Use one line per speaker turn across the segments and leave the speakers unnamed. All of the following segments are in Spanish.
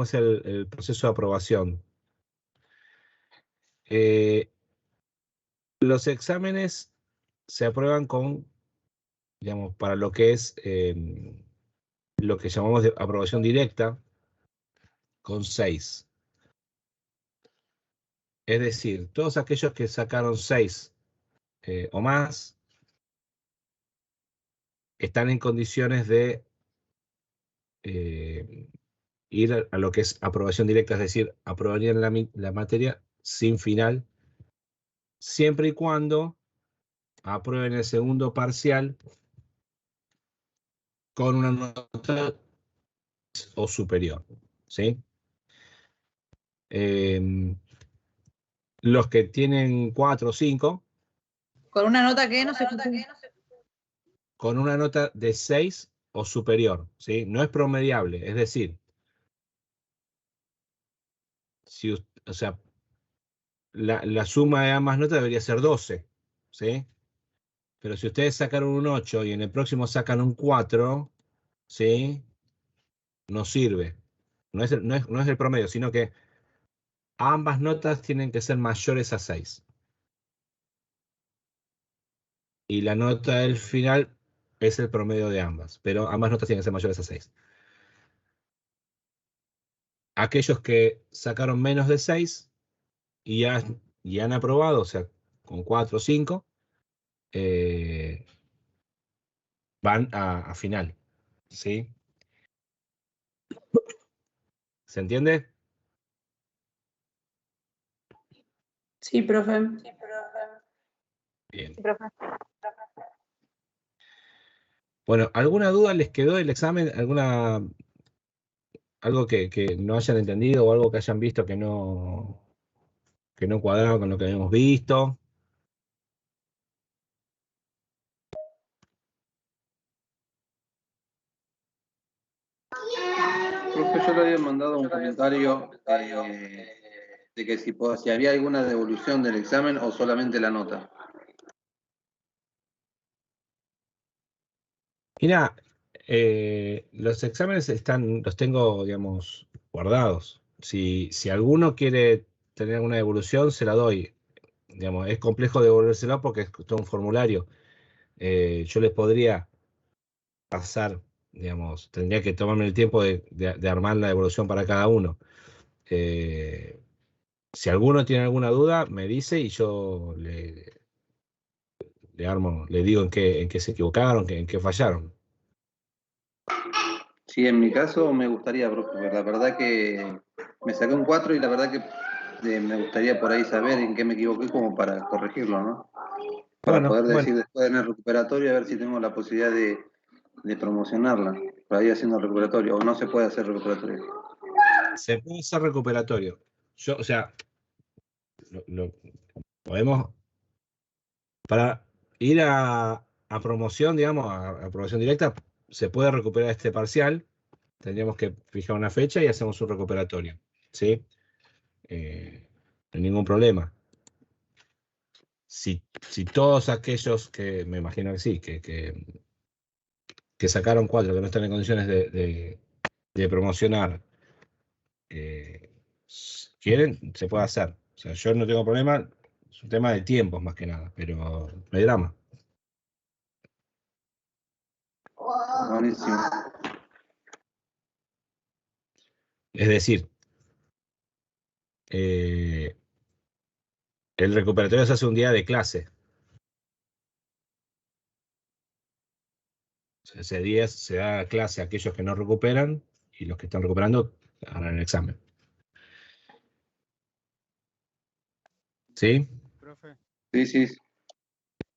cómo es el proceso de aprobación. Los exámenes se aprueban con, digamos, para lo que es lo que llamamos de aprobación directa, con 6. Es decir, todos aquellos que sacaron 6 o más están en condiciones de ir a lo que es aprobación directa, es decir, aprobarían la materia sin final, siempre y cuando aprueben el segundo parcial con una nota o superior, ¿sí? Los que tienen 4 o 5.
¿Con una nota que no se escuchó?
Con una nota de 6 o superior, ¿sí? No es promediable, es decir, si, o sea, la suma de ambas notas debería ser 12, ¿sí? Pero si ustedes sacaron un 8 y en el próximo sacan un 4, ¿sí? No sirve. No es el promedio, sino que ambas notas tienen que ser mayores a 6. Y la nota del final es el promedio de ambas, pero ambas notas tienen que ser mayores a 6. Aquellos que sacaron menos de 6 y han aprobado, o sea, con 4 o 5, van a final, ¿sí? ¿Se entiende?
Sí, profe.
Bien.
Sí, profe.
Bueno, ¿alguna duda les quedó del examen? ¿Algo que no hayan entendido o algo que hayan visto que no cuadraba con lo que habíamos visto?
Profe, yo le había mandado un comentario de que si había alguna devolución del examen o solamente la nota.
Mira, los exámenes los tengo, digamos, guardados. Si alguno quiere tener alguna devolución, se la doy. Digamos, es complejo devolvérsela porque es todo un formulario. Yo les podría pasar, digamos, tendría que tomarme el tiempo de armar la devolución para cada uno. Si alguno tiene alguna duda, me dice y yo le armo, le digo en qué se equivocaron, en qué fallaron.
Sí, en mi caso me gustaría, profe, la verdad que me saqué un 4 y la verdad que me gustaría por ahí saber en qué me equivoqué como para corregirlo, ¿no? Para poder decir después en el recuperatorio a ver si tengo la posibilidad de promocionarla, por ahí haciendo el recuperatorio, o no se puede hacer recuperatorio.
Se puede hacer recuperatorio. O sea, podemos, para ir a promoción, digamos, a aprobación directa, se puede recuperar este parcial. Tendríamos que fijar una fecha y hacemos un recuperatorio, ¿sí? No hay ningún problema. Si todos aquellos que, me imagino que sí, que sacaron 4, que no están en condiciones de promocionar, quieren, se puede hacer. O sea, yo no tengo problema, es un tema de tiempos más que nada, pero no hay drama.
Buenísimo.
Es decir, el recuperatorio se hace un día de clase. Ese día se da clase a aquellos que no recuperan y los que están recuperando harán el examen. ¿Sí?
Profe,
Sí, sí.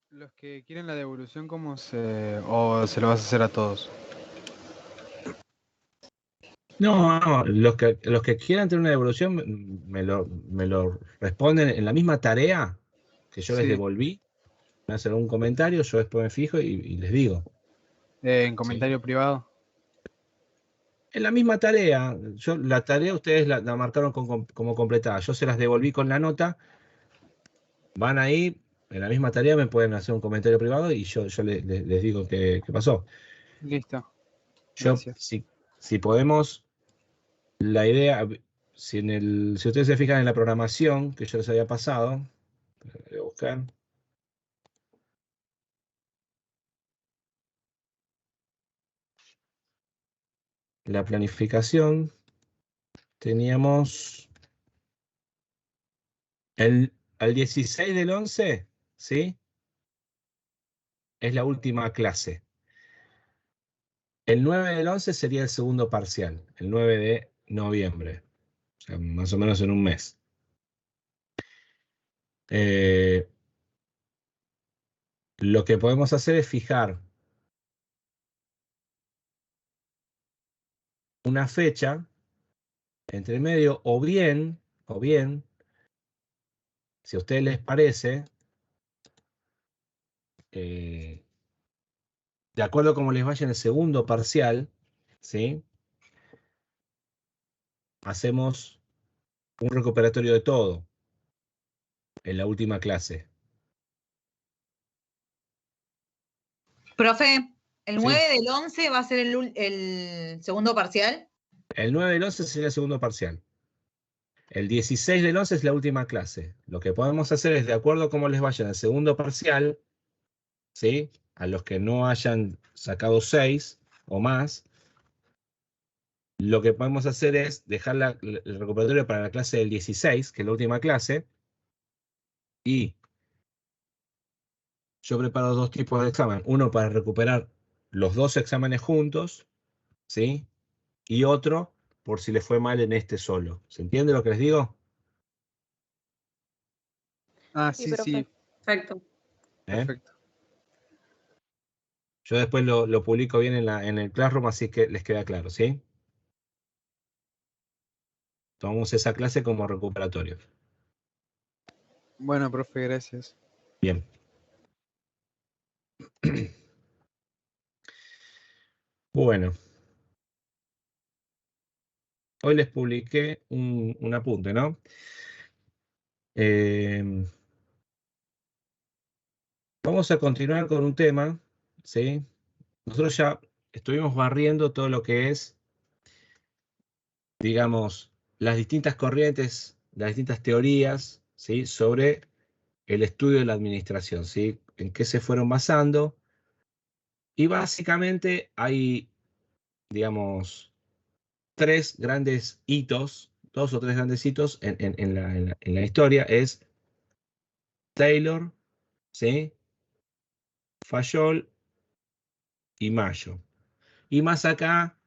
los que quieren la devolución, ¿cómo o se lo vas a hacer a todos?
No, los que quieran tener una devolución me lo responden en la misma tarea que yo les
Sí,
devolví. Me hacen un comentario, yo después me fijo y les digo.
en comentario privado.
En la misma tarea, la tarea ustedes la marcaron como completada. Yo se las devolví con la nota. Van ahí, en la misma tarea me pueden hacer un comentario privado y yo les digo qué pasó.
Listo.
Yo,
Gracias.
si podemos, la idea, si ustedes se fijan en la programación que yo les había pasado, voy a buscar. La planificación, teníamos al 16 del 11, ¿sí? Es la última clase. El 9 del 11 sería el segundo parcial, el 9 de noviembre, o sea, más o menos en un mes. Lo que podemos hacer es fijar una fecha entre medio, o bien, si a ustedes les parece, de acuerdo a cómo les vaya en el segundo parcial, ¿sí? Hacemos un recuperatorio de todo en la última clase.
Profe, ¿el
Sí.
9 del 11 va a ser el segundo parcial?
El 9 del 11 sería el segundo parcial. El 16 del 11 es la última clase. Lo que podemos hacer es, de acuerdo a cómo les vaya en el segundo parcial, ¿sí? A los que no hayan sacado 6 o más, lo que podemos hacer es dejar el recuperatorio para la clase del 16, que es la última clase, y yo preparo dos tipos de examen. Uno para recuperar los dos exámenes juntos, ¿sí? Y otro por si les fue mal en este solo. ¿Se entiende lo que les digo?
Ah,
Sí,
sí,
profe.
sí,
Perfecto.
¿Eh?
perfecto.
Yo después lo publico bien en el Classroom, así que les queda claro, ¿sí? Tomamos esa clase como recuperatorio.
Bueno, profe, gracias.
Bien. Bueno. Hoy les publiqué un apunte, ¿no? Vamos a continuar con un tema, ¿sí? Nosotros ya estuvimos barriendo todo lo que es, digamos, las distintas corrientes, las distintas teorías, ¿sí? Sobre el estudio de la administración, ¿sí? En qué se fueron basando. Y básicamente hay, digamos, tres grandes hitos, dos o tres grandes hitos en la historia. Es Taylor, ¿sí? Fayol y Mayo. Y más acá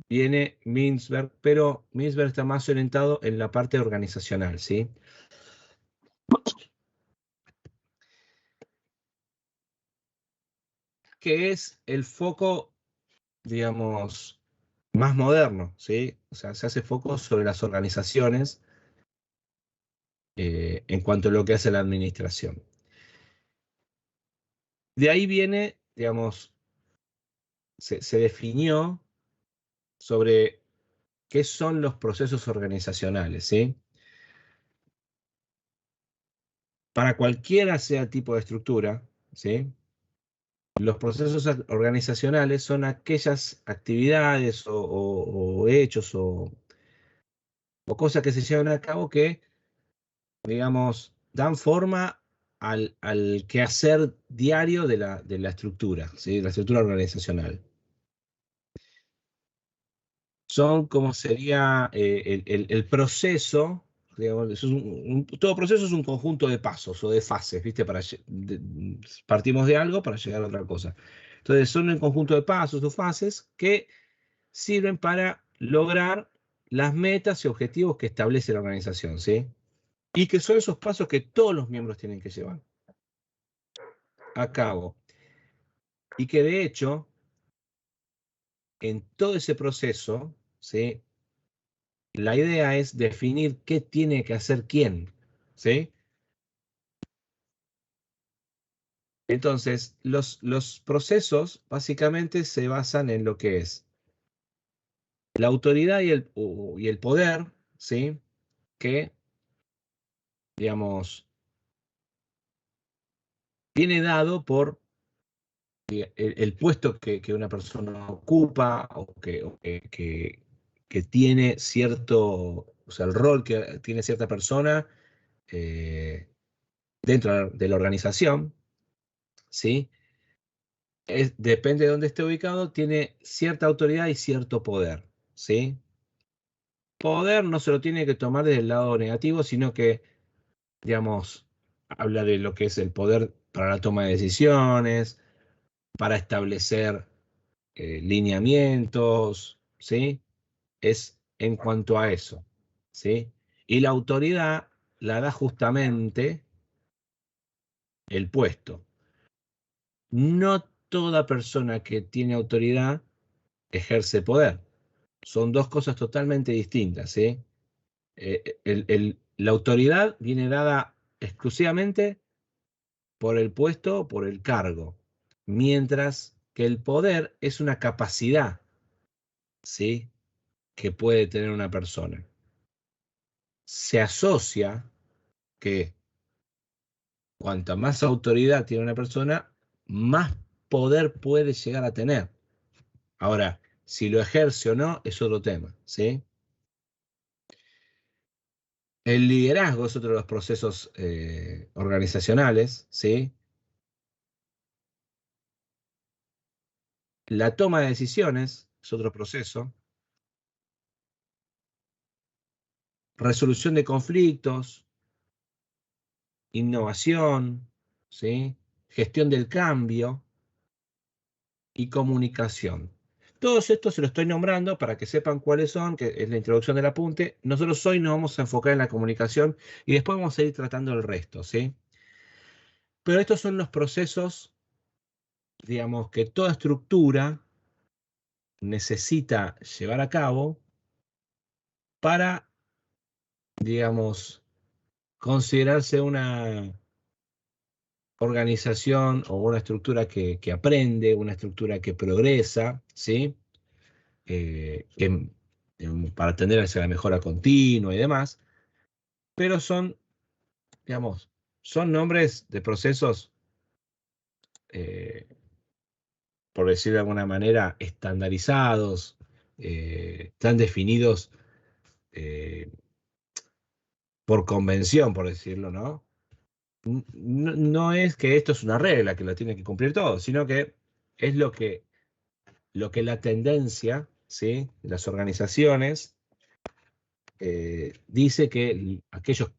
viene Mintzberg, pero Mintzberg está más orientado en la parte organizacional, ¿sí? Que es el foco, digamos, más moderno, ¿sí? O sea, se hace foco sobre las organizaciones en cuanto a lo que hace la administración. De ahí viene, digamos, se definió sobre qué son los procesos organizacionales, ¿sí? Para cualquiera sea el tipo de estructura, ¿sí? Los procesos organizacionales son aquellas actividades o hechos o cosas que se llevan a cabo que, digamos, dan forma al quehacer diario de la estructura, ¿sí? De la estructura organizacional. Son como sería el proceso, digamos, todo proceso es un conjunto de pasos o de fases, ¿viste? Partimos de algo para llegar a otra cosa. Entonces, son un conjunto de pasos o fases que sirven para lograr las metas y objetivos que establece la organización, ¿sí? Y que son esos pasos que todos los miembros tienen que llevar a cabo. Y que de hecho, en todo ese proceso, ¿sí? La idea es definir qué tiene que hacer quién, ¿sí? Entonces, los procesos básicamente se basan en lo que es la autoridad y el poder, ¿sí? Que, digamos, viene dado por el puesto que una persona ocupa o que que tiene cierto, o sea, el rol que tiene cierta persona dentro de la organización, ¿sí? Depende de dónde esté ubicado, tiene cierta autoridad y cierto poder, ¿sí? Poder no se lo tiene que tomar desde el lado negativo, sino que, digamos, habla de lo que es el poder para la toma de decisiones, para establecer lineamientos, ¿sí? Es en cuanto a eso, ¿sí? Y la autoridad la da justamente el puesto. No toda persona que tiene autoridad ejerce poder. Son dos cosas totalmente distintas, ¿sí? La autoridad viene dada exclusivamente por el puesto, por el cargo, mientras que el poder es una capacidad, ¿sí? Que puede tener una persona. Se asocia que cuanta más autoridad tiene una persona, más poder puede llegar a tener. Ahora, si lo ejerce o no es otro tema, ¿sí? El liderazgo es otro de los procesos organizacionales, ¿sí? La toma de decisiones es otro proceso. Resolución de conflictos, innovación, ¿sí? Gestión del cambio y comunicación. Todos estos se los estoy nombrando para que sepan cuáles son, que es la introducción del apunte. Nosotros hoy nos vamos a enfocar en la comunicación y después vamos a ir tratando el resto, ¿sí? Pero estos son los procesos, digamos, que toda estructura necesita llevar a cabo para, digamos, considerarse una organización o una estructura que aprende, una estructura que progresa, ¿sí? Para atender hacia la mejora continua y demás, pero son, digamos, son nombres de procesos, eh, por decir de alguna manera, estandarizados, están definidos eh, por convención, por decirlo, ¿no? No es que esto es una regla que lo tiene que cumplir todo, sino que es lo que la tendencia, ¿sí? De las organizaciones dice que aquellas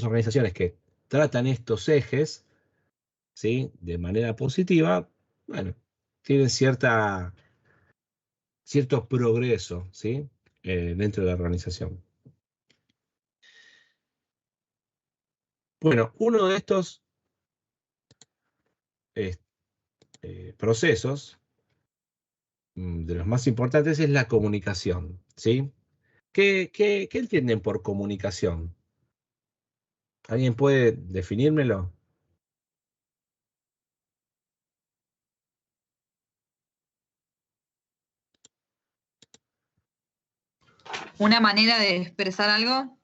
organizaciones que tratan estos ejes, ¿sí? De manera positiva, bueno, tienen cierto progreso, ¿sí? Dentro de la organización. Bueno, uno de estos procesos, de los más importantes, es la comunicación, ¿sí? ¿Qué entienden por comunicación? ¿Alguien puede definírmelo?
¿Una manera de expresar algo?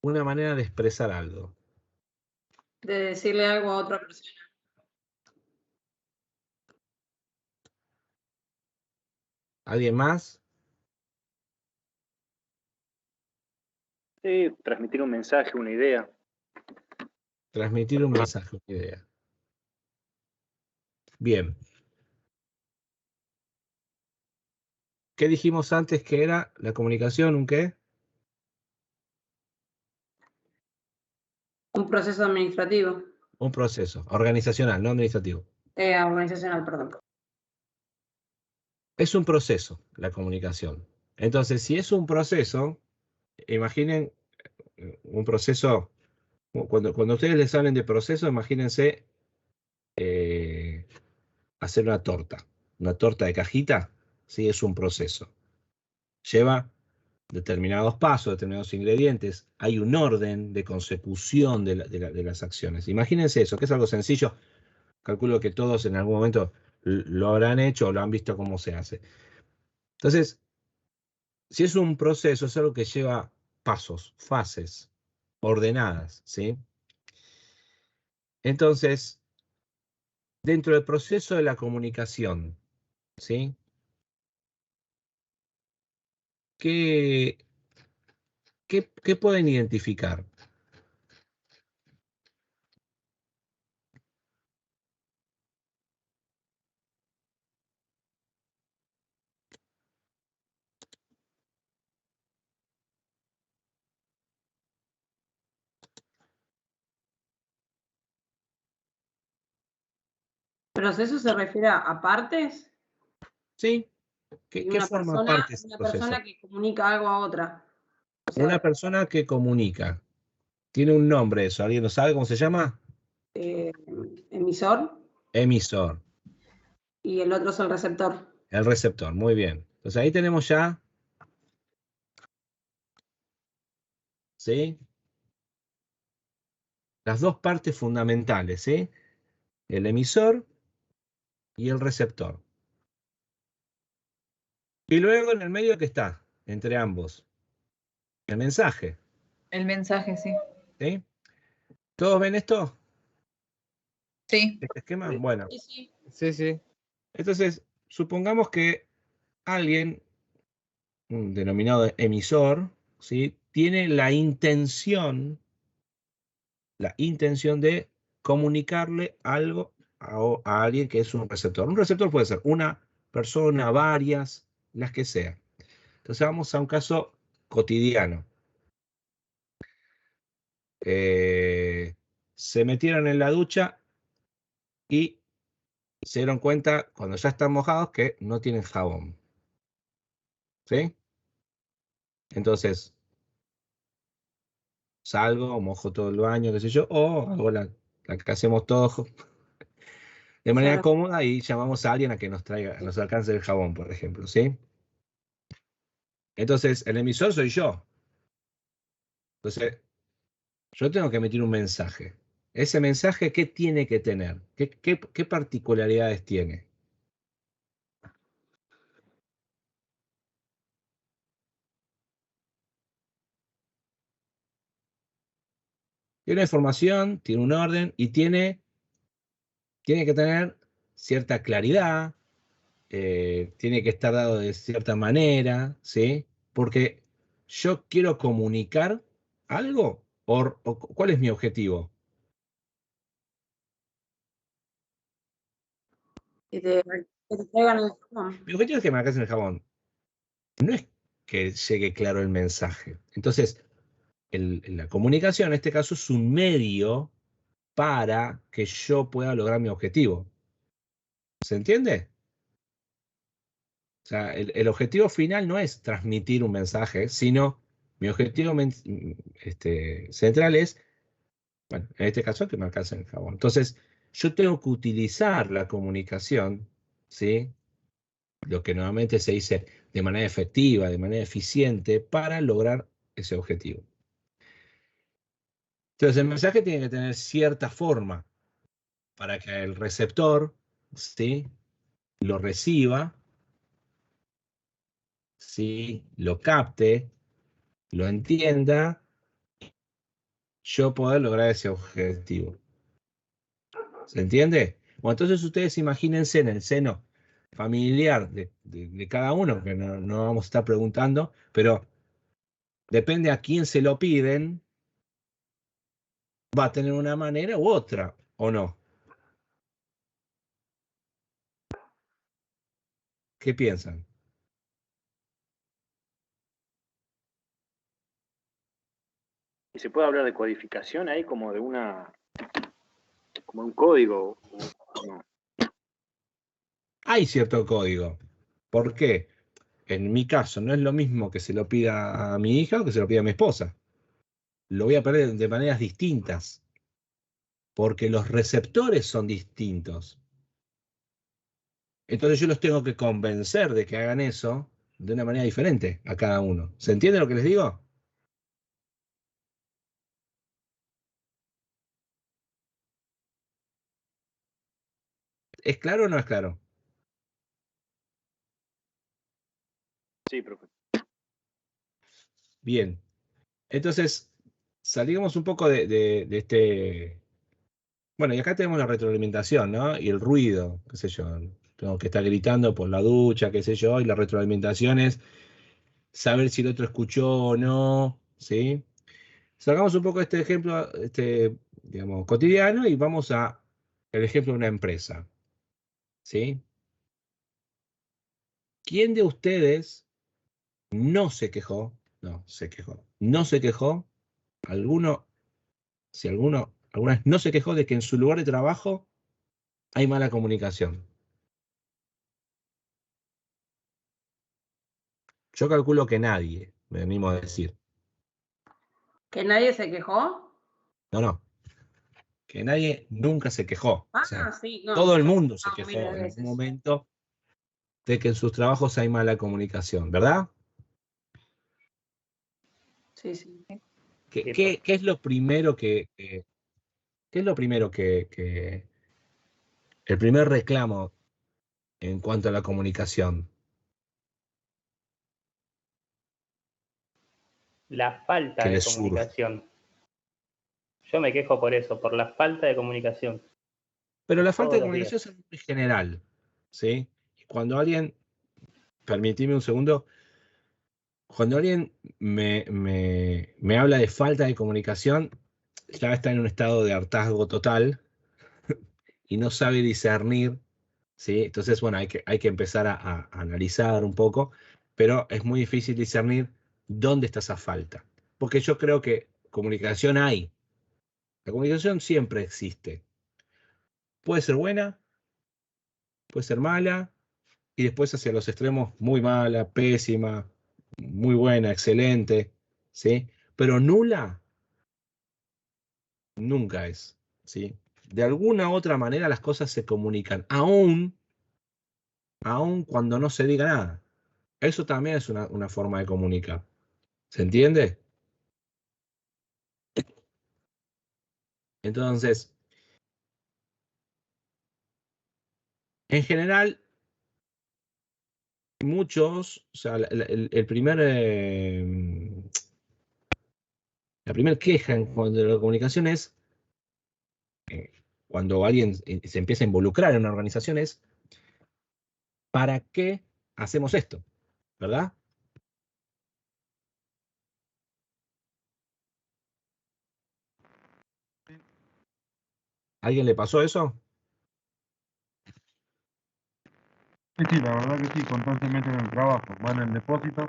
Una manera de expresar algo.
De decirle algo a otra persona.
¿Alguien más?
Sí, transmitir un mensaje, una idea.
Transmitir un mensaje, una idea. Bien. ¿Qué dijimos antes que era la comunicación? ¿Un qué?
Un proceso administrativo.
Un proceso organizacional, no administrativo.
Organizacional, perdón.
Es un proceso, la comunicación. Entonces, si es un proceso, imaginen un proceso, cuando ustedes les hablen de proceso, imagínense hacer una torta de cajita, ¿sí? Es un proceso. Lleva determinados pasos, determinados ingredientes, hay un orden de consecución de las acciones. Imagínense eso, que es algo sencillo. Calculo que todos en algún momento lo habrán hecho o lo han visto cómo se hace. Entonces, si es un proceso, es algo que lleva pasos, fases, ordenadas, ¿sí? Entonces, dentro del proceso de la comunicación, ¿sí? ¿qué pueden identificar?
¿Proceso se refiere a partes?
¿Sí?
Y
¿Qué forma parte de ese
una
proceso?
persona que comunica algo a otra. O sea,
Una persona que comunica. Tiene un nombre eso. ¿Alguien lo sabe cómo se llama?
emisor
Emisor.
y el otro es el receptor.
El receptor. Muy bien. Entonces ahí tenemos ya. ¿Sí? Las dos partes fundamentales, ¿sí? El emisor y el receptor. Y luego en el medio que está, entre ambos, el mensaje.
El mensaje, sí.
¿Sí? ¿Todos ven esto?
Sí.
¿Este esquema? Bueno,
Sí, sí.
Sí, sí.
entonces supongamos que alguien, un denominado emisor, ¿sí? Tiene la intención de comunicarle algo a alguien que es un receptor. Un receptor puede ser una persona, varias, las que sea. Entonces vamos a un caso cotidiano. Se metieron en la ducha y se dieron cuenta cuando ya están mojados que no tienen jabón. ¿Sí? Entonces salgo, mojo todo el baño, qué sé yo, o hago la que hacemos todos de manera
Claro.
cómoda y llamamos a alguien a que nos traiga, nos alcance el jabón, por ejemplo, ¿sí? Entonces, el emisor soy yo. Entonces, yo tengo que emitir un mensaje. Ese mensaje, ¿qué tiene que tener? ¿Qué particularidades tiene? Tiene una información, tiene un orden y tiene que tener cierta claridad, tiene que estar dado de cierta manera, ¿sí? Porque yo quiero comunicar algo o ¿cuál es mi objetivo?
Que te traigan el jabón.
Mi objetivo es que me alcancen el jabón. No es que llegue claro el mensaje. Entonces, la comunicación en este caso es un medio para que yo pueda lograr mi objetivo. ¿Se entiende? O sea, el objetivo final no es transmitir un mensaje, sino mi objetivo central es, bueno, en este caso, que me alcancen el jabón. Entonces, yo tengo que utilizar la comunicación, ¿sí? Lo que normalmente se dice de manera efectiva, de manera eficiente, para lograr ese objetivo. Entonces, el mensaje tiene que tener cierta forma para que el receptor, ¿sí? Lo reciba, ¿sí? Lo capte, lo entienda, yo poder lograr ese objetivo. ¿Se entiende? Bueno, entonces ustedes imagínense en el seno familiar de cada uno, que no vamos a estar preguntando, pero depende a quién se lo piden, va a tener una manera u otra, ¿o no? ¿Qué piensan?
¿Y se puede hablar de codificación ahí como de como un código? No.
Hay cierto código. ¿Por qué? En mi caso, no es lo mismo que se lo pida a mi hija o que se lo pida a mi esposa. Lo voy a pedir de maneras distintas, porque los receptores son distintos. Entonces yo los tengo que convencer de que hagan eso de una manera diferente a cada uno. ¿Se entiende lo que les digo? ¿Es claro o no es claro?
Sí, profe.
Bien. Entonces, salimos un poco de este. Bueno, y acá tenemos la retroalimentación, ¿no? Y el ruido, qué sé yo. Tengo que estar gritando por la ducha, qué sé yo, y la retroalimentación es saber si el otro escuchó o no, ¿sí? Sacamos un poco este ejemplo, digamos, cotidiano y vamos a el ejemplo de una empresa, ¿sí? ¿Quién de ustedes no se quejó? No, se quejó. No se quejó. Si alguna vez no se quejó de que en su lugar de trabajo hay mala comunicación. Yo calculo que nadie, me animo a decir.
¿Que nadie se quejó?
No. Que nadie nunca se quejó.
Ah,
O sea,
sí, no.
todo el mundo se
No,
quejó
miles de
en algún
veces.
momento de que en sus trabajos hay mala comunicación, ¿verdad?
Sí, sí.
¿Qué es lo primero qué es lo primero el primer reclamo en cuanto a la comunicación?
La falta
Que
de
les surge.
comunicación. Yo me quejo por eso, por la falta de comunicación.
Pero la falta de
Todos los días.
comunicación es muy general, ¿sí? Cuando alguien, permitime un segundo, cuando alguien me habla de falta de comunicación, ya está en un estado de hartazgo total y no sabe discernir, ¿sí? Entonces, bueno, hay que empezar a analizar un poco, pero es muy difícil discernir dónde está esa falta. Porque yo creo que comunicación hay. La comunicación siempre existe. Puede ser buena, puede ser mala, y después hacia los extremos, muy mala, pésima, muy buena, excelente, ¿sí? Pero nula nunca es, ¿sí? De alguna u otra manera las cosas se comunican, aún cuando no se diga nada. Eso también es una forma de comunicar. ¿Se entiende? Entonces, en general, muchos, o sea, el primer, la primera queja en cuanto a la comunicación es, cuando alguien se empieza a involucrar en una organización, es ¿para qué hacemos esto? ¿Verdad? ¿A alguien le pasó eso?
Sí, la verdad que sí, constantemente en el trabajo. Van en el depósito.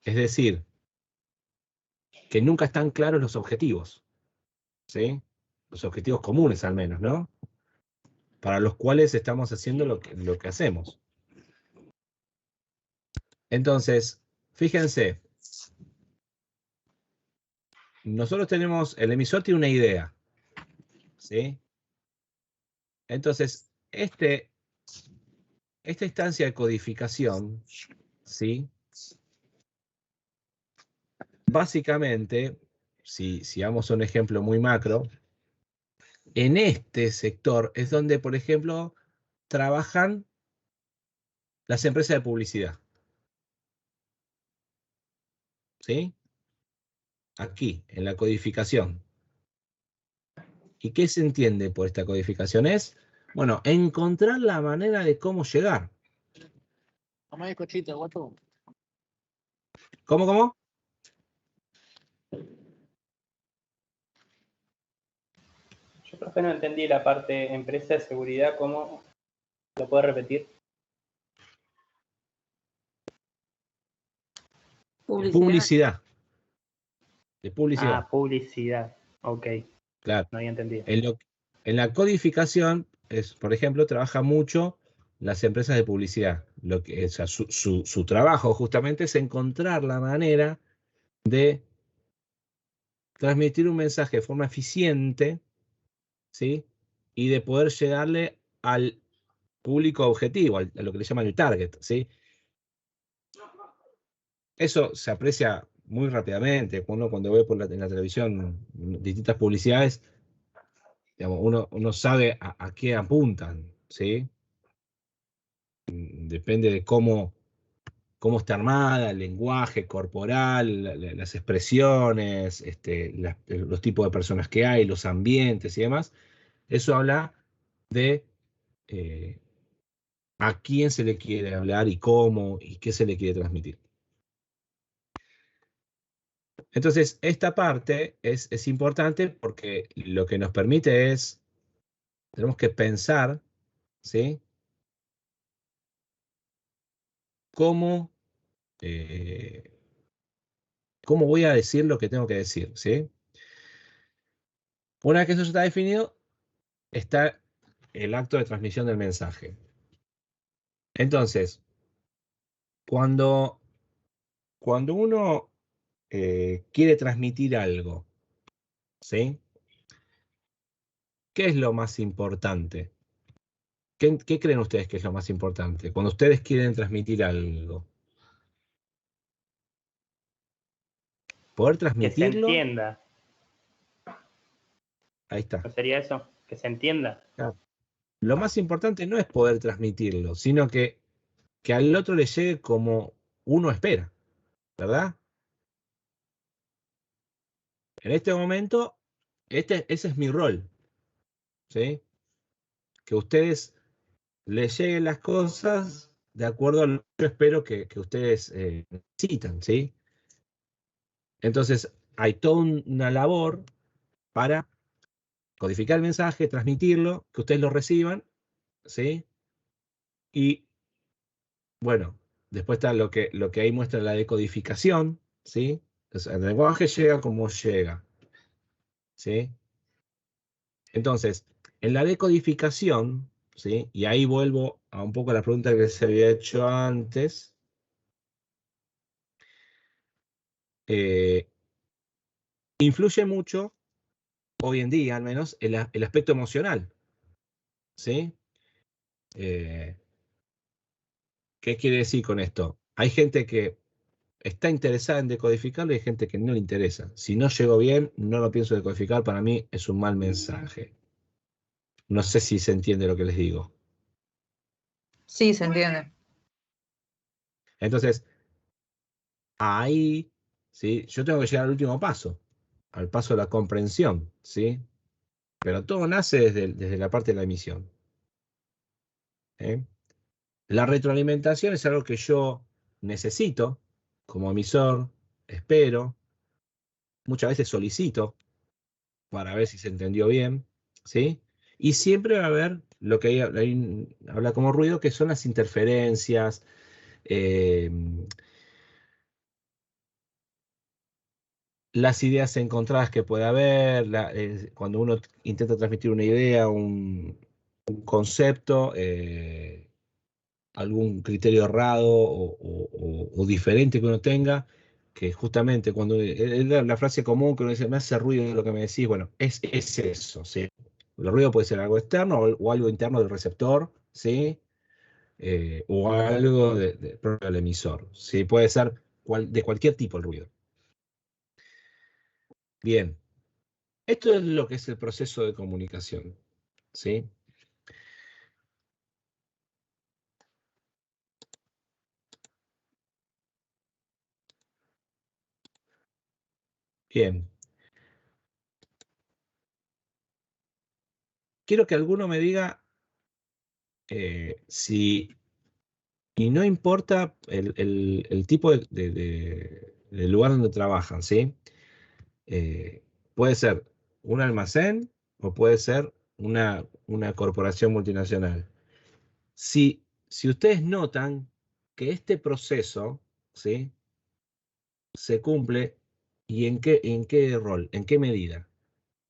Es decir, que nunca están claros los objetivos, ¿sí? Los objetivos comunes al menos, ¿no? Para los cuales estamos haciendo lo que hacemos. Entonces, fíjense, nosotros tenemos, el emisor tiene una idea, ¿sí? Entonces, esta instancia de codificación, ¿sí? Básicamente, si damos un ejemplo muy macro, en este sector es donde, por ejemplo, trabajan las empresas de publicidad, ¿sí? Aquí, en la codificación. ¿Y qué se entiende por esta codificación? Es, bueno, encontrar la manera de cómo llegar. ¿Cómo?
Yo, profe, no entendí la parte empresa de seguridad, ¿cómo lo puedo repetir?
Publicidad. De publicidad.
Ah, publicidad. Ok,
Claro.
no había entendido.
En la codificación, por ejemplo, trabaja mucho las empresas de publicidad. O sea, su trabajo justamente es encontrar la manera de transmitir un mensaje de forma eficiente, ¿sí? Y de poder llegarle al público objetivo, a lo que le llaman el target, ¿sí? Eso se aprecia muy rápidamente. Cuando ve en la televisión distintas publicidades, digamos, uno sabe a qué apuntan, ¿sí? Depende de cómo cómo está armada, el lenguaje corporal, las expresiones, los tipos de personas que hay, los ambientes y demás. Eso habla de a quién se le quiere hablar y cómo y qué se le quiere transmitir. Entonces, esta parte es importante porque lo que nos permite es, tenemos que pensar, ¿sí? Cómo, eh, cómo voy a decir lo que tengo que decir, ¿sí? Una vez que eso está definido, está el acto de transmisión del mensaje. Entonces, cuando, cuando uno quiere transmitir algo, ¿sí? ¿Qué es lo más importante? ¿Qué creen ustedes que es lo más importante? Cuando ustedes quieren transmitir algo, poder
Que se
transmitirlo,
entienda.
ahí está.
¿No sería eso? Que se entienda.
Claro. Lo más importante no es poder transmitirlo, sino que al otro le llegue como uno espera, ¿verdad? En este momento, ese es mi rol, ¿sí? Que ustedes les lleguen las cosas de acuerdo a lo que yo espero que ustedes necesitan, ¿sí? Entonces, hay toda una labor para codificar el mensaje, transmitirlo, que ustedes lo reciban, ¿sí? Y bueno, después está lo que ahí muestra la decodificación, ¿sí? Entonces, el lenguaje llega como llega, ¿sí? Entonces, en la decodificación, ¿sí? Y ahí vuelvo a un poco a la pregunta que se había hecho antes. eh, Influye mucho, hoy en día al menos, el aspecto emocional, ¿sí? Eh, ¿Qué quiere decir con esto? Hay gente que está interesada en decodificarlo y hay gente que no le interesa. Si no llegó bien, no lo pienso decodificar, para mí es un mal mensaje. No sé si se entiende lo que les digo.
Sí, se entiende.
Entonces, ahí, ¿sí? Yo tengo que llegar al último paso, al paso de la comprensión, ¿sí? Pero todo nace desde la parte de la emisión. ¿Eh? La retroalimentación es algo que yo necesito como emisor, espero, muchas veces solicito para ver si se entendió bien, ¿sí? Y siempre va a haber lo que ahí habla como ruido, que son las interferencias, eh, las ideas encontradas que puede haber, cuando uno intenta transmitir una idea, un concepto, algún criterio errado o diferente que uno tenga, que justamente cuando es la frase común que uno dice, me hace ruido lo que me decís, bueno, es eso, ¿sí? El ruido puede ser algo externo o algo interno del receptor, ¿sí? O algo propio del emisor, ¿sí? Puede ser de cualquier tipo el ruido. Bien, esto es lo que es el proceso de comunicación, ¿sí? Bien, quiero que alguno me diga si, y no importa el tipo del lugar donde trabajan, ¿sí? Puede ser un almacén o puede ser una corporación multinacional. Si ustedes notan que este proceso, ¿sí? Se cumple y en qué rol, en qué medida.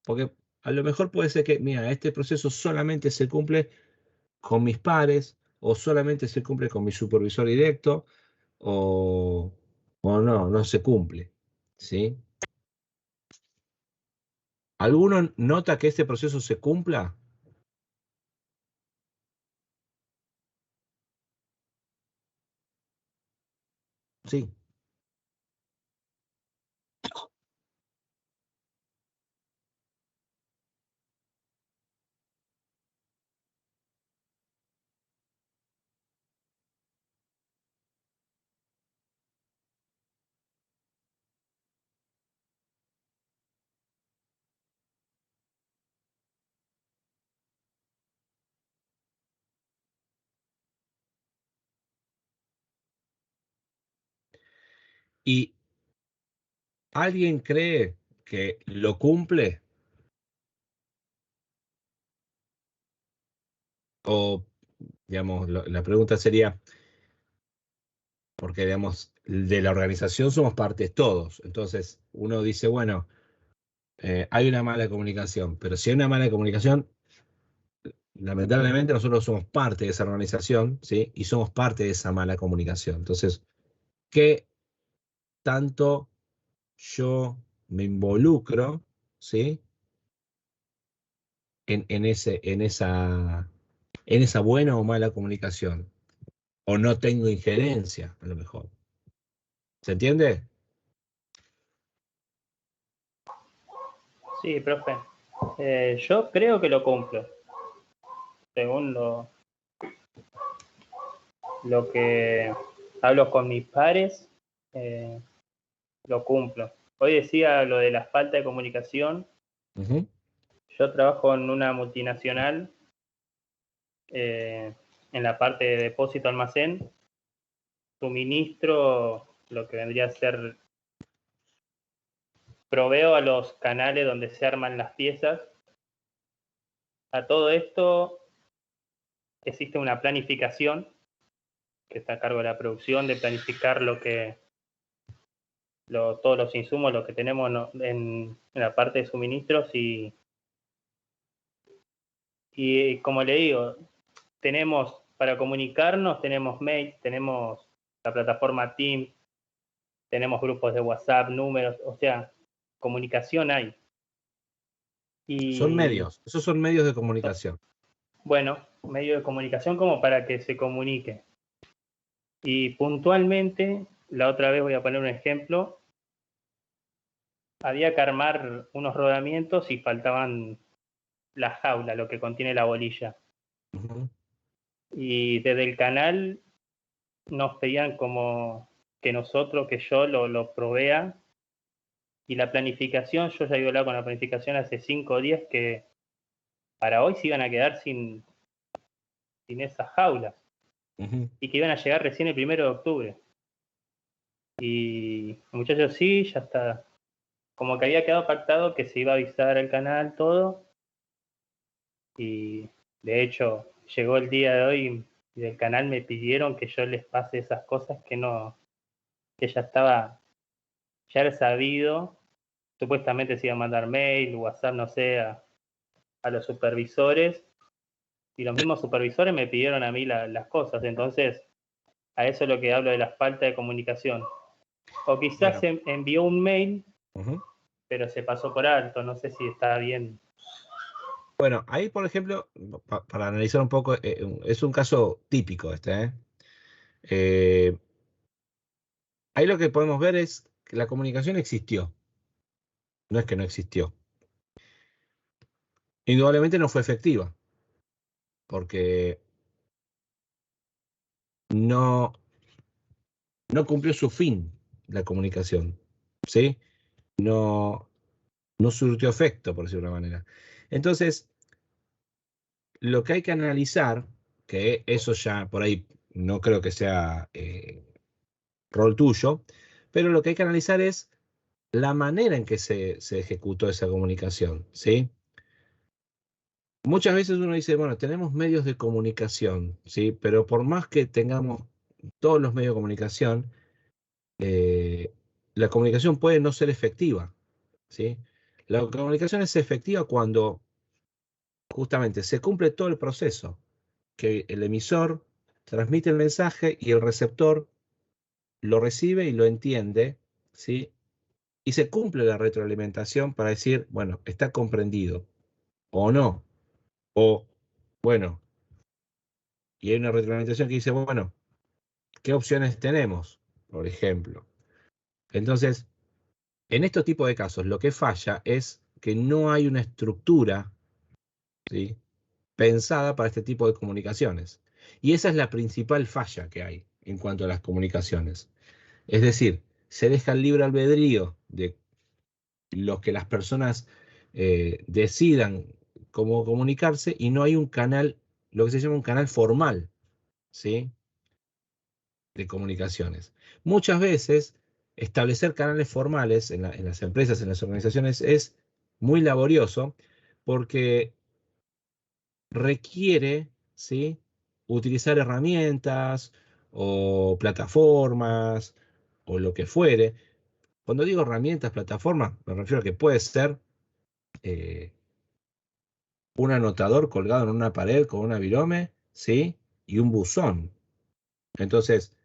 Porque a lo mejor puede ser que, mira, este proceso solamente se cumple con mis pares o solamente se cumple con mi supervisor directo o, o no se cumple. ¿Sí? ¿Alguno nota que este proceso se cumpla? Sí. y alguien cree que lo cumple, o, digamos, la pregunta sería, porque, digamos, de la organización somos partes todos. Entonces, uno dice, bueno, hay una mala comunicación, pero si hay una mala comunicación, lamentablemente nosotros somos parte de esa organización, ¿sí? Y somos parte de esa mala comunicación. Entonces, ¿qué tanto yo me involucro, ¿sí? En esa buena o mala comunicación? O no tengo injerencia, a lo mejor. ¿Se entiende?
Sí, profe. Yo creo que lo cumplo. Según lo que hablo con mis pares, lo cumplo. Hoy decía lo de la falta de comunicación.
Uh-huh.
Yo trabajo en una multinacional en la parte de depósito almacén, suministro lo que vendría a ser, proveo a los canales donde se arman las piezas. A todo esto existe una planificación que está a cargo de la producción, de planificar todos los insumos, lo que tenemos en la parte de suministros y como le digo, tenemos para comunicarnos, tenemos mail, tenemos la plataforma Teams, tenemos grupos de WhatsApp, números, o sea, comunicación hay.
Son medios, esos son medios de comunicación.
Bueno, medio de comunicación como para que se comunique. Y puntualmente, la otra vez voy a poner un ejemplo, había que armar unos rodamientos y faltaban la jaula, lo que contiene la bolilla.
Uh-huh.
Y desde el canal nos pedían como que yo lo provea. Y la planificación, yo ya había hablado con la planificación hace 5 días que para hoy se iban a quedar sin esas jaulas.
Uh-huh.
Y que iban a llegar recién el 1 de octubre. Y el muchacho sí, ya está. Como que había quedado pactado que se iba a avisar al canal todo. Y de hecho, llegó el día de hoy y del canal me pidieron que yo les pase esas cosas que ya era sabido. Supuestamente se iba a mandar mail, WhatsApp, no sé, a los supervisores. Y los mismos supervisores me pidieron a mí las cosas. Entonces, a eso es lo que hablo de la falta de comunicación. O quizás
Bueno.
envió un mail,
Uh-huh.
pero se pasó por alto. No sé si está bien.
Bueno, ahí, por ejemplo, para analizar un poco, es un caso típico este. Ahí lo que podemos ver es que la comunicación existió. No es que no existió. Indudablemente no fue efectiva, porque no cumplió su fin la comunicación, ¿sí? No surtió efecto, por decirlo de una manera. Entonces, lo que hay que analizar, que eso ya por ahí no creo que sea rol tuyo, pero lo que hay que analizar es la manera en que se ejecutó esa comunicación, ¿sí? Muchas veces uno dice, bueno, tenemos medios de comunicación, ¿sí? Pero por más que tengamos todos los medios de comunicación, la comunicación puede no ser efectiva, ¿sí? La comunicación es efectiva cuando justamente se cumple todo el proceso, que el emisor transmite el mensaje y el receptor lo recibe y lo entiende, ¿sí? Y se cumple la retroalimentación para decir, bueno, está comprendido o no, o bueno, y hay una retroalimentación que dice, bueno, ¿qué opciones tenemos? Por ejemplo. Entonces, en estos tipos de casos, lo que falla es que no hay una estructura, ¿sí?, pensada para este tipo de comunicaciones. Y esa es la principal falla que hay en cuanto a las comunicaciones. Es decir, se deja el libre albedrío de lo que las personas decidan cómo comunicarse y no hay un canal, lo que se llama un canal formal, ¿sí?, de comunicaciones. Muchas veces establecer canales formales en las empresas, en las organizaciones, es muy laborioso porque requiere, ¿sí?, utilizar herramientas o plataformas o lo que fuere. Cuando digo herramientas, plataformas, me refiero a que puede ser un anotador colgado en una pared con una virome, ¿sí?, y un buzón. Entonces,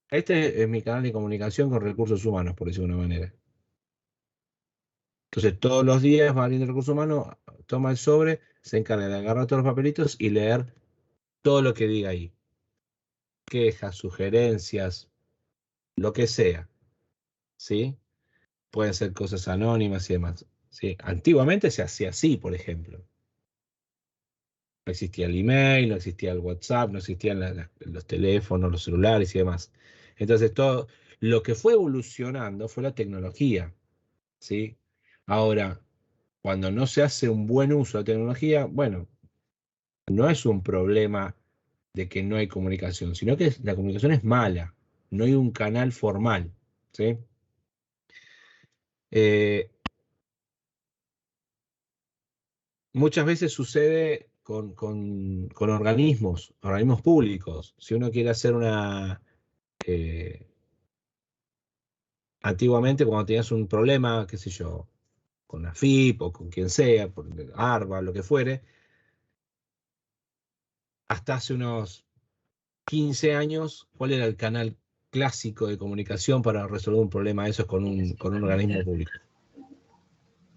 este es mi canal de comunicación con recursos humanos, por decirlo de una manera. Entonces, todos los días va alguien de recursos humanos, toma el sobre, se encarga de agarrar todos los papelitos y leer todo lo que diga ahí. Quejas, sugerencias, lo que sea, ¿sí? Pueden ser cosas anónimas y demás, ¿sí? Antiguamente se hacía así, por ejemplo. No existía el email, no existía el WhatsApp, no existían los teléfonos, los celulares y demás. Entonces, todo lo que fue evolucionando fue la tecnología, ¿sí? Ahora, cuando no se hace un buen uso de la tecnología, bueno, no es un problema de que no hay comunicación, sino que la comunicación es mala, no hay un canal formal, ¿sí? Muchas veces sucede con organismos públicos. Si uno quiere hacer una... antiguamente, cuando tenías un problema, qué sé yo, con la FIP o con quien sea, por ARBA, lo que fuere, hasta hace unos 15 años, ¿cuál era el canal clásico de comunicación para resolver un problema de esos con un organismo público?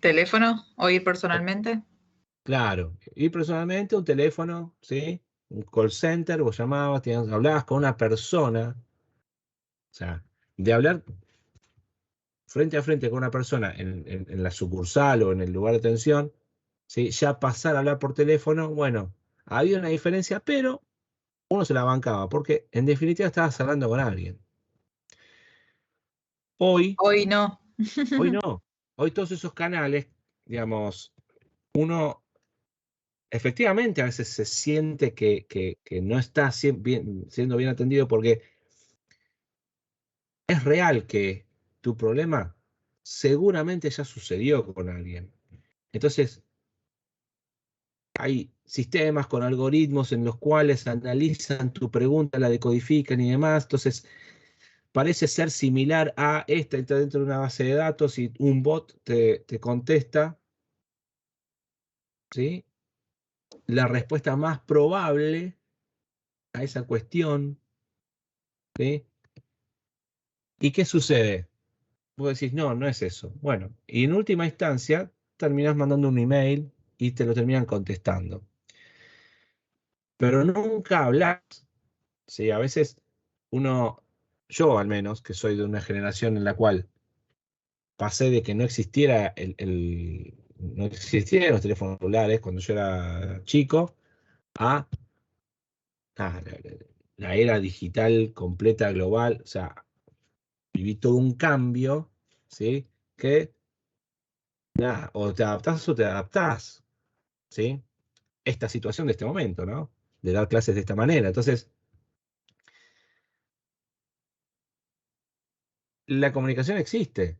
¿Teléfono o ir personalmente?
Claro, y personalmente un teléfono, ¿sí? Un call center, vos llamabas, hablabas con una persona, o sea, de hablar frente a frente con una persona en la sucursal o en el lugar de atención, ¿sí?, ya pasar a hablar por teléfono, bueno, había una diferencia, pero uno se la bancaba, porque en definitiva estabas hablando con alguien. Hoy
No.
no, hoy todos esos canales, digamos, uno efectivamente a veces se siente que no está siendo bien atendido porque es real que tu problema seguramente ya sucedió con alguien. Entonces, hay sistemas con algoritmos en los cuales analizan tu pregunta, la decodifican y demás. Entonces, parece ser similar a esta, está dentro de una base de datos y un bot te contesta, ¿sí?, la respuesta más probable a esa cuestión, ¿sí? ¿Y qué sucede? Vos decís, no, no es eso. Bueno, y en última instancia, terminás mandando un email y te lo terminan contestando. Pero nunca hablas, ¿sí? A veces yo al menos, que soy de una generación en la cual pasé de que no existiera no existían los teléfonos celulares cuando yo era chico, a la era digital completa, global, o sea, viví todo un cambio, ¿sí? Que, nada, o te adaptás, ¿sí? Esta situación de este momento, ¿no? De dar clases de esta manera. Entonces, la comunicación existe.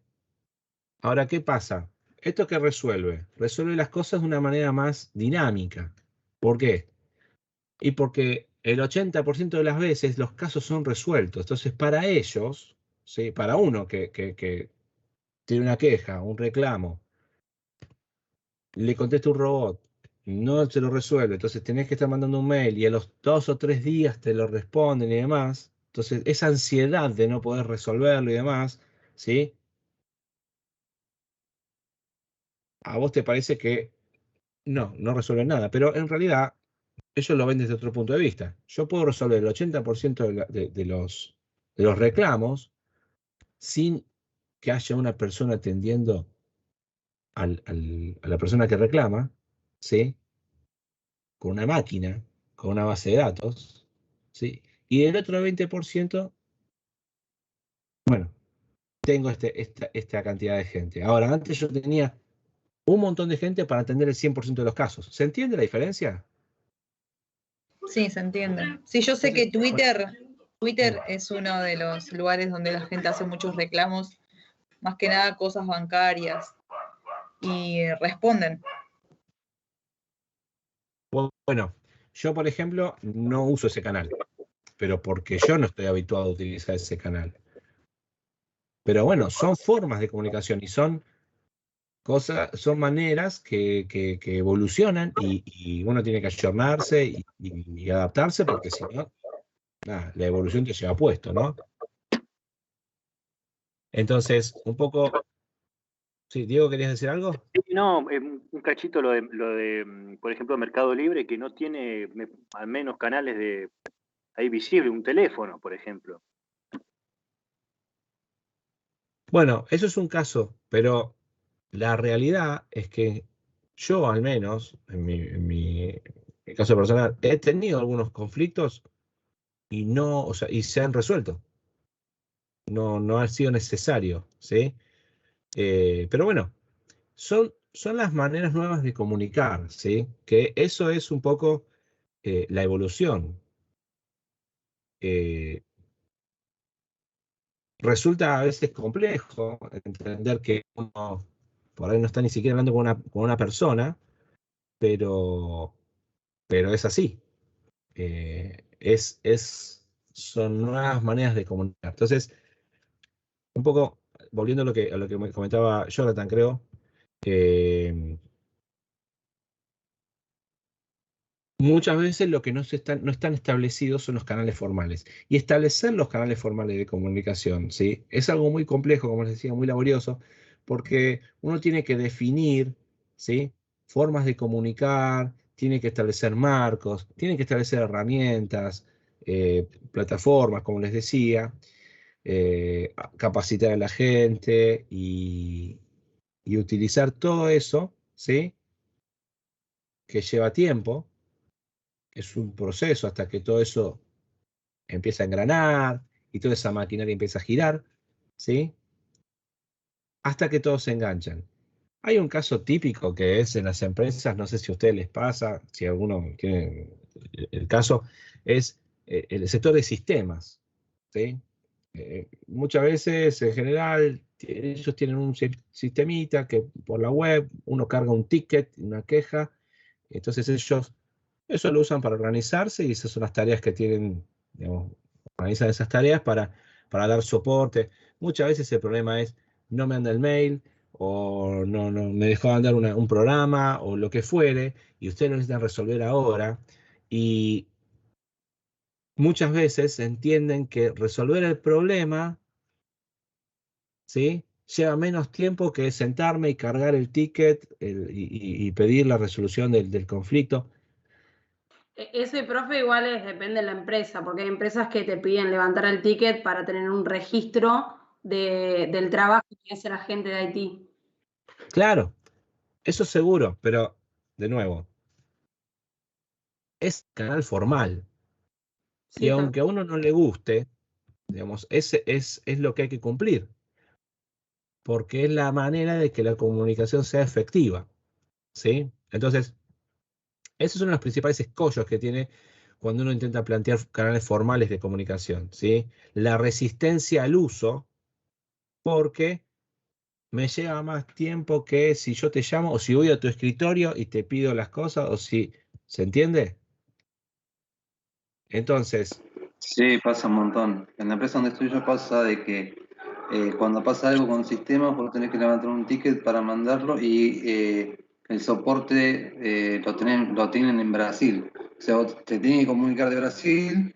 Ahora, ¿qué pasa? ¿Esto qué resuelve? Resuelve las cosas de una manera más dinámica. ¿Por qué? Y porque el 80% de las veces los casos son resueltos. Entonces, para ellos, ¿sí?, para uno que tiene una queja, un reclamo, le contesta un robot, no se lo resuelve, entonces tenés que estar mandando un mail y a los 2 o 3 días te lo responden y demás. Entonces, esa ansiedad de no poder resolverlo y demás, ¿sí?, a vos te parece que no resuelven nada, pero en realidad ellos lo ven desde otro punto de vista. Yo puedo resolver el 80% de los reclamos sin que haya una persona atendiendo a la persona que reclama, ¿sí?, con una máquina, con una base de datos, ¿sí? Y el otro 20%, bueno, tengo esta cantidad de gente. Ahora, antes yo tenía un montón de gente para atender el 100% de los casos. ¿Se entiende la diferencia?
Sí, se entiende. Sí, yo sé que Twitter Twitter es uno de los lugares donde la gente hace muchos reclamos, más que nada cosas bancarias, y responden.
Bueno, yo por ejemplo no uso ese canal, pero porque yo no estoy habituado a utilizar ese canal. Pero bueno, son formas de comunicación y son cosas, son maneras que evolucionan y uno tiene que ayornarse y adaptarse porque si no, nada, la evolución te lleva puesto, ¿no? Entonces, un poco... Sí, Diego, ¿querías decir algo?
Sí, no, un cachito lo de, por ejemplo, Mercado Libre, que no tiene al menos canales de ahí visible, un teléfono, por ejemplo.
Bueno, eso es un caso, pero la realidad es que yo, al menos, en mi caso personal, he tenido algunos conflictos y no, o sea, y se han resuelto. No ha sido necesario, ¿sí? Pero bueno, son las maneras nuevas de comunicar, ¿sí? Que eso es un poco la evolución. Eh, Resulta a veces complejo entender que uno por ahí no está ni siquiera hablando con una persona, pero, pero es así. Son nuevas maneras de comunicar. Entonces, un poco, volviendo a lo que me comentaba Jonathan, creo, eh, muchas veces lo que no están establecidos son los canales formales. Y establecer los canales formales de comunicación, ¿sí? Es algo muy complejo, como les decía, muy laborioso, porque uno tiene que definir, ¿sí? Formas de comunicar, tiene que establecer marcos, tiene que establecer herramientas, plataformas, como les decía, capacitar a la gente y utilizar todo eso, ¿sí? Que lleva tiempo, es un proceso hasta que todo eso empieza a engranar y toda esa maquinaria empieza a girar, ¿sí? Hasta que todos se enganchan. Hay un caso típico que es en las empresas, no sé si a ustedes les pasa, si alguno tiene el caso, es el sector de sistemas, ¿sí? Muchas veces, en general, ellos tienen un sistemita que por la web uno carga un ticket, una queja, entonces ellos eso lo usan para organizarse y esas son las tareas que tienen, digamos, organizan esas tareas para dar soporte. Muchas veces el problema es no me anda el mail o no me dejó andar un programa o lo que fuere y ustedes lo necesitan resolver ahora y muchas veces entienden que resolver el problema, ¿sí? Lleva menos tiempo que sentarme y cargar el ticket y pedir la resolución del conflicto.
Ese profe igual depende de la empresa, porque hay empresas que te piden levantar el ticket para tener un registro del trabajo que hace la gente de Haití.
Claro, eso seguro, pero de nuevo, es canal formal. Y
Sí,
aunque a uno no le guste, digamos, ese es lo que hay que cumplir, porque es la manera de que la comunicación sea efectiva, ¿sí? Entonces, esos son los principales escollos que tiene cuando uno intenta plantear canales formales de comunicación, ¿sí? La resistencia al uso, porque me lleva más tiempo que si yo te llamo o si voy a tu escritorio y te pido las cosas o si, ¿se entiende? Entonces,
Sí, pasa un montón. En la empresa donde estoy yo pasa de que cuando pasa algo con sistemas, vos tenés que levantar un ticket para mandarlo y el soporte lo tienen en Brasil. O sea, vos te tienen que comunicar de Brasil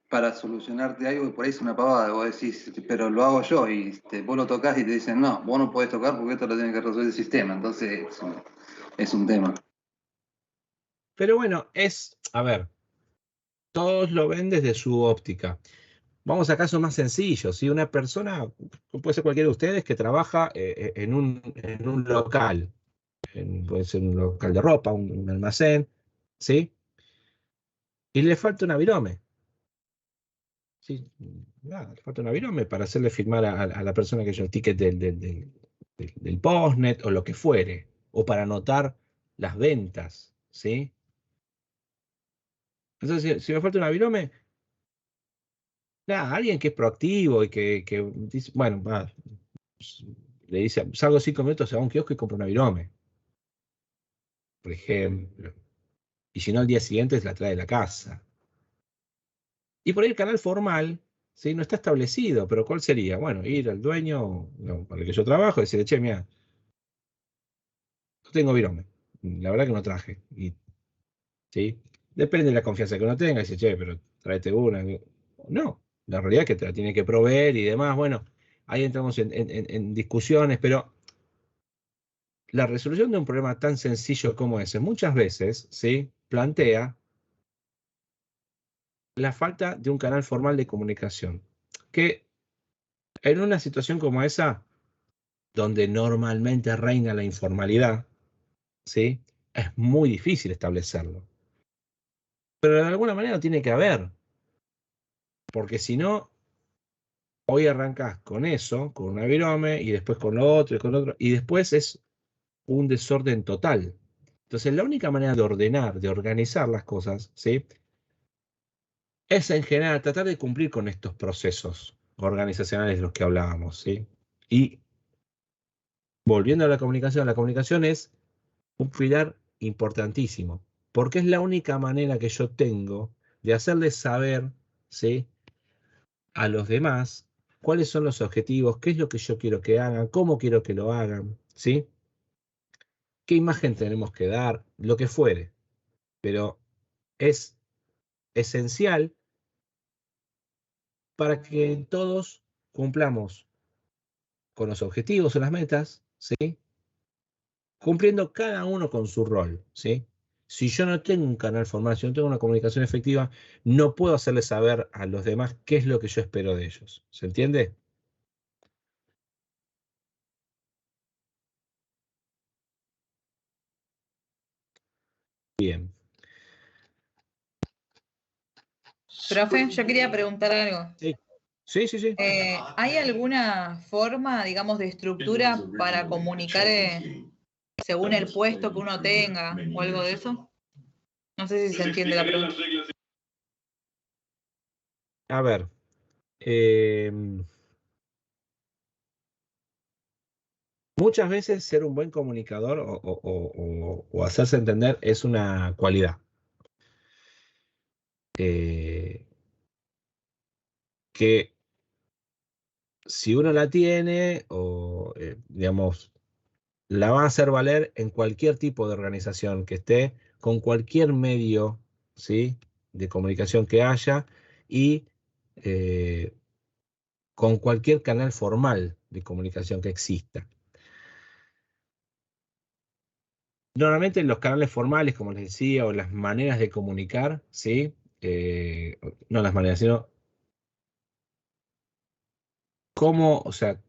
para solucionarte algo y por ahí es una pavada. Vos decís, pero lo hago yo y vos lo tocas y te dicen, no, vos no podés tocar porque esto lo tiene que resolver el sistema. Entonces es un tema.
pero bueno, a ver, todos lo ven desde su óptica. Vamos a casos más sencillos. Si una persona, puede ser cualquiera de ustedes, que trabaja en un local, puede ser un local de ropa, un almacén, ¿sí? Y le falta una virome. ¿Sí? Nada, le falta una virome para hacerle firmar a la persona que yo el ticket del postnet o lo que fuere, o para anotar las ventas, ¿sí? Entonces, si me falta una virome, Nada, alguien que es proactivo y que dice, bueno, le dice, salgo 5 minutos, se va a un kiosco y compro una virome, por ejemplo. Y si no, al día siguiente la trae de la casa. Y por ahí el canal formal, ¿sí? No está establecido, pero ¿cuál sería? Bueno, ir al dueño con el que yo trabajo y decirle, che, mira, no tengo virome. La verdad que no traje. Y, ¿sí? Depende de la confianza que uno tenga. Dice, che, pero tráete una. No, la realidad es que te la tiene que proveer y demás. Bueno, ahí entramos en discusiones, pero la resolución de un problema tan sencillo como ese muchas veces, ¿sí? Plantea la falta de un canal formal de comunicación. Que en una situación como esa, donde normalmente reina la informalidad, ¿sí? Es muy difícil establecerlo. Pero de alguna manera tiene que haber, porque si no, hoy arrancás con eso, con una virome, y después con lo otro, y con otro, y después es un desorden total. Entonces, la única manera de ordenar, de organizar las cosas, ¿sí? Es en general tratar de cumplir con estos procesos organizacionales de los que hablábamos, ¿sí? Y volviendo a la comunicación es un pilar importantísimo, porque es la única manera que yo tengo de hacerles saber, ¿sí? A los demás cuáles son los objetivos, qué es lo que yo quiero que hagan, cómo quiero que lo hagan, ¿sí? Qué imagen tenemos que dar, lo que fuere, pero es esencial para que todos cumplamos con los objetivos o las metas, ¿sí? Cumpliendo cada uno con su rol, ¿sí? Si yo no tengo un canal formal, si no tengo una comunicación efectiva, no puedo hacerles saber a los demás qué es lo que yo espero de ellos. ¿Se entiende? Bien.
Profe, yo quería preguntar algo.
Sí, sí, sí.
¿Hay alguna forma, digamos, de estructura para comunicar según el puesto que uno tenga o algo de eso? No sé si se entiende la pregunta.
A ver. Muchas veces ser un buen comunicador o hacerse entender es una cualidad. Que si uno la tiene o, digamos, la va a hacer valer en cualquier tipo de organización que esté, con cualquier medio, ¿sí? De comunicación que haya y con cualquier canal formal de comunicación que exista. Normalmente los canales formales, como les decía, o las maneras de comunicar, ¿sí? No las maneras, sino cómo, o sea,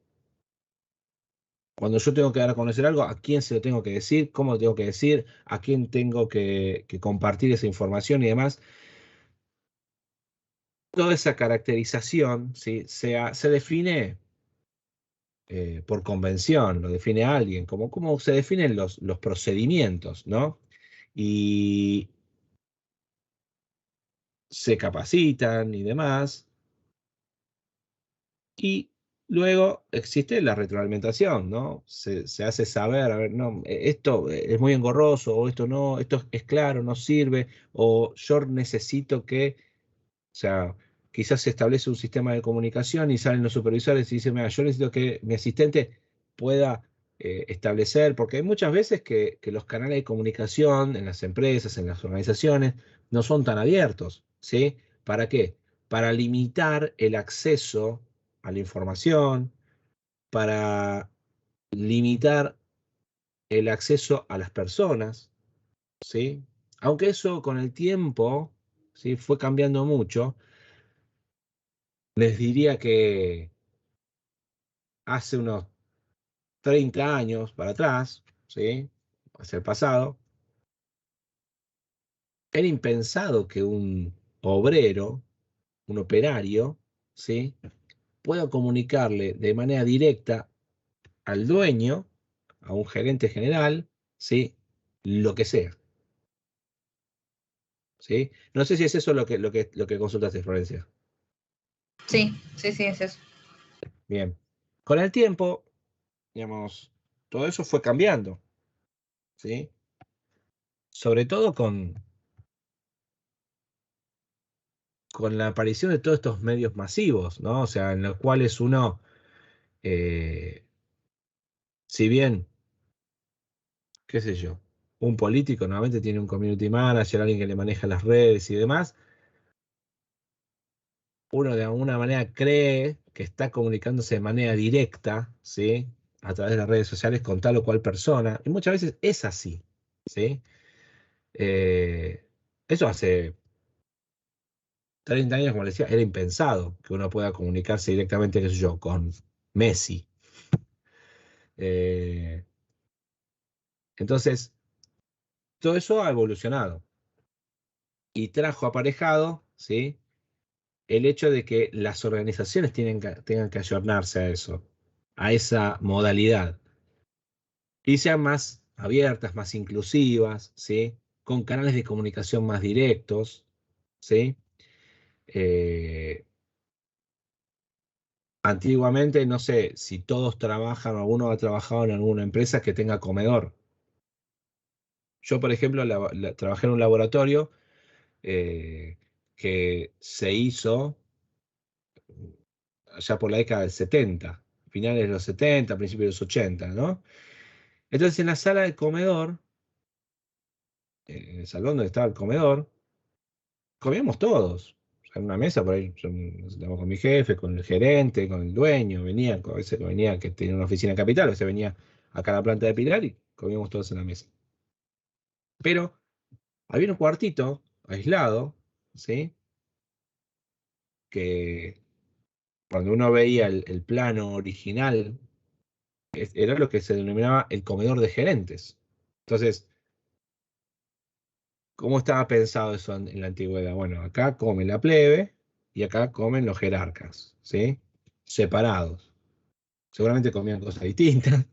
cuando yo tengo que dar a conocer algo, a quién se lo tengo que decir, cómo lo tengo que decir, a quién tengo que compartir esa información y demás. Toda esa caracterización, ¿sí? Se define por convención, lo define alguien, como cómo se definen los procedimientos, ¿no? Y se capacitan y demás. Y luego existe la retroalimentación, ¿no? Se hace saber, a ver, no, esto es muy engorroso, o esto no, esto es claro, no sirve, o yo necesito que, o sea, quizás se establece un sistema de comunicación y salen los supervisores y dicen, mira, yo necesito que mi asistente pueda establecer, porque hay muchas veces que los canales de comunicación en las empresas, en las organizaciones, no son tan abiertos, ¿sí? ¿Para qué? Para limitar el acceso a la información, para limitar el acceso a las personas, ¿sí? Aunque eso con el tiempo, ¿sí? Fue cambiando mucho, les diría que hace unos 30 años para atrás, ¿sí? Hacia el pasado, era impensado que un obrero, un operario, ¿sí? Pueda comunicarle de manera directa al dueño, a un gerente general, ¿sí? Lo que sea, ¿sí? No sé si es eso lo que consultaste, Florencia.
Sí, es eso.
Bien. Con el tiempo, digamos, todo eso fue cambiando, ¿sí? Sobre todo con la aparición de todos estos medios masivos, ¿no? O sea, en los cuales uno, si bien, qué sé yo, un político normalmente tiene un community manager, alguien que le maneja las redes y demás, uno de alguna manera cree que está comunicándose de manera directa, ¿sí? A través de las redes sociales con tal o cual persona, y muchas veces es así, ¿sí? Eh, Eso hace 30 años, como les decía, era impensado que uno pueda comunicarse directamente, qué sé yo, con Messi. Eh, entonces, todo eso ha evolucionado y trajo aparejado, ¿sí? El hecho de que las organizaciones tengan que ayornarse a eso, a esa modalidad, y sean más abiertas, más inclusivas, ¿sí? Con canales de comunicación más directos, ¿sí? Eh, Antiguamente, no sé si todos trabajan o alguno ha trabajado en alguna empresa que tenga comedor. Yo, por ejemplo, trabajé en un laboratorio eh, que se hizo allá por la década del 70, finales de los 70, principios de los 80, ¿no? Entonces, en la sala de comedor, en el salón donde estaba el comedor, comíamos todos. O sea, en una mesa, por ahí, yo estaba con mi jefe, con el gerente, con el dueño, venía, a veces venía que tenía una oficina en Capital, a veces venía acá a la planta de Pilar y comíamos todos en la mesa. Pero había un cuartito aislado, ¿sí? Que cuando uno veía el plano original, era lo que se denominaba el comedor de gerentes. Entonces, ¿cómo estaba pensado eso en la antigüedad? Bueno, acá come la plebe y acá comen los jerarcas, ¿sí? Separados. Seguramente comían cosas distintas,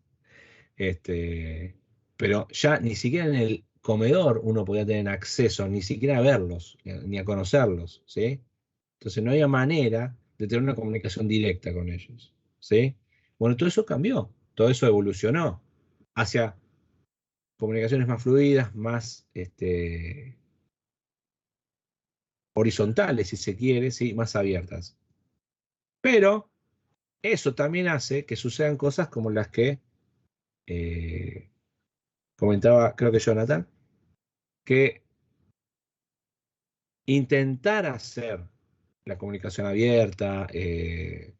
este, pero ya ni siquiera en el comedor uno podía tener acceso, ni siquiera a verlos, ni a conocerlos, ¿sí? Entonces no había manera de tener una comunicación directa con ellos, ¿sí? Bueno, todo eso cambió, todo eso evolucionó hacia comunicaciones más fluidas, más horizontales, si se quiere, ¿sí? Más abiertas. Pero eso también hace que sucedan cosas como las que comentaba, creo que Jonathan, que intentar hacer la comunicación abierta, que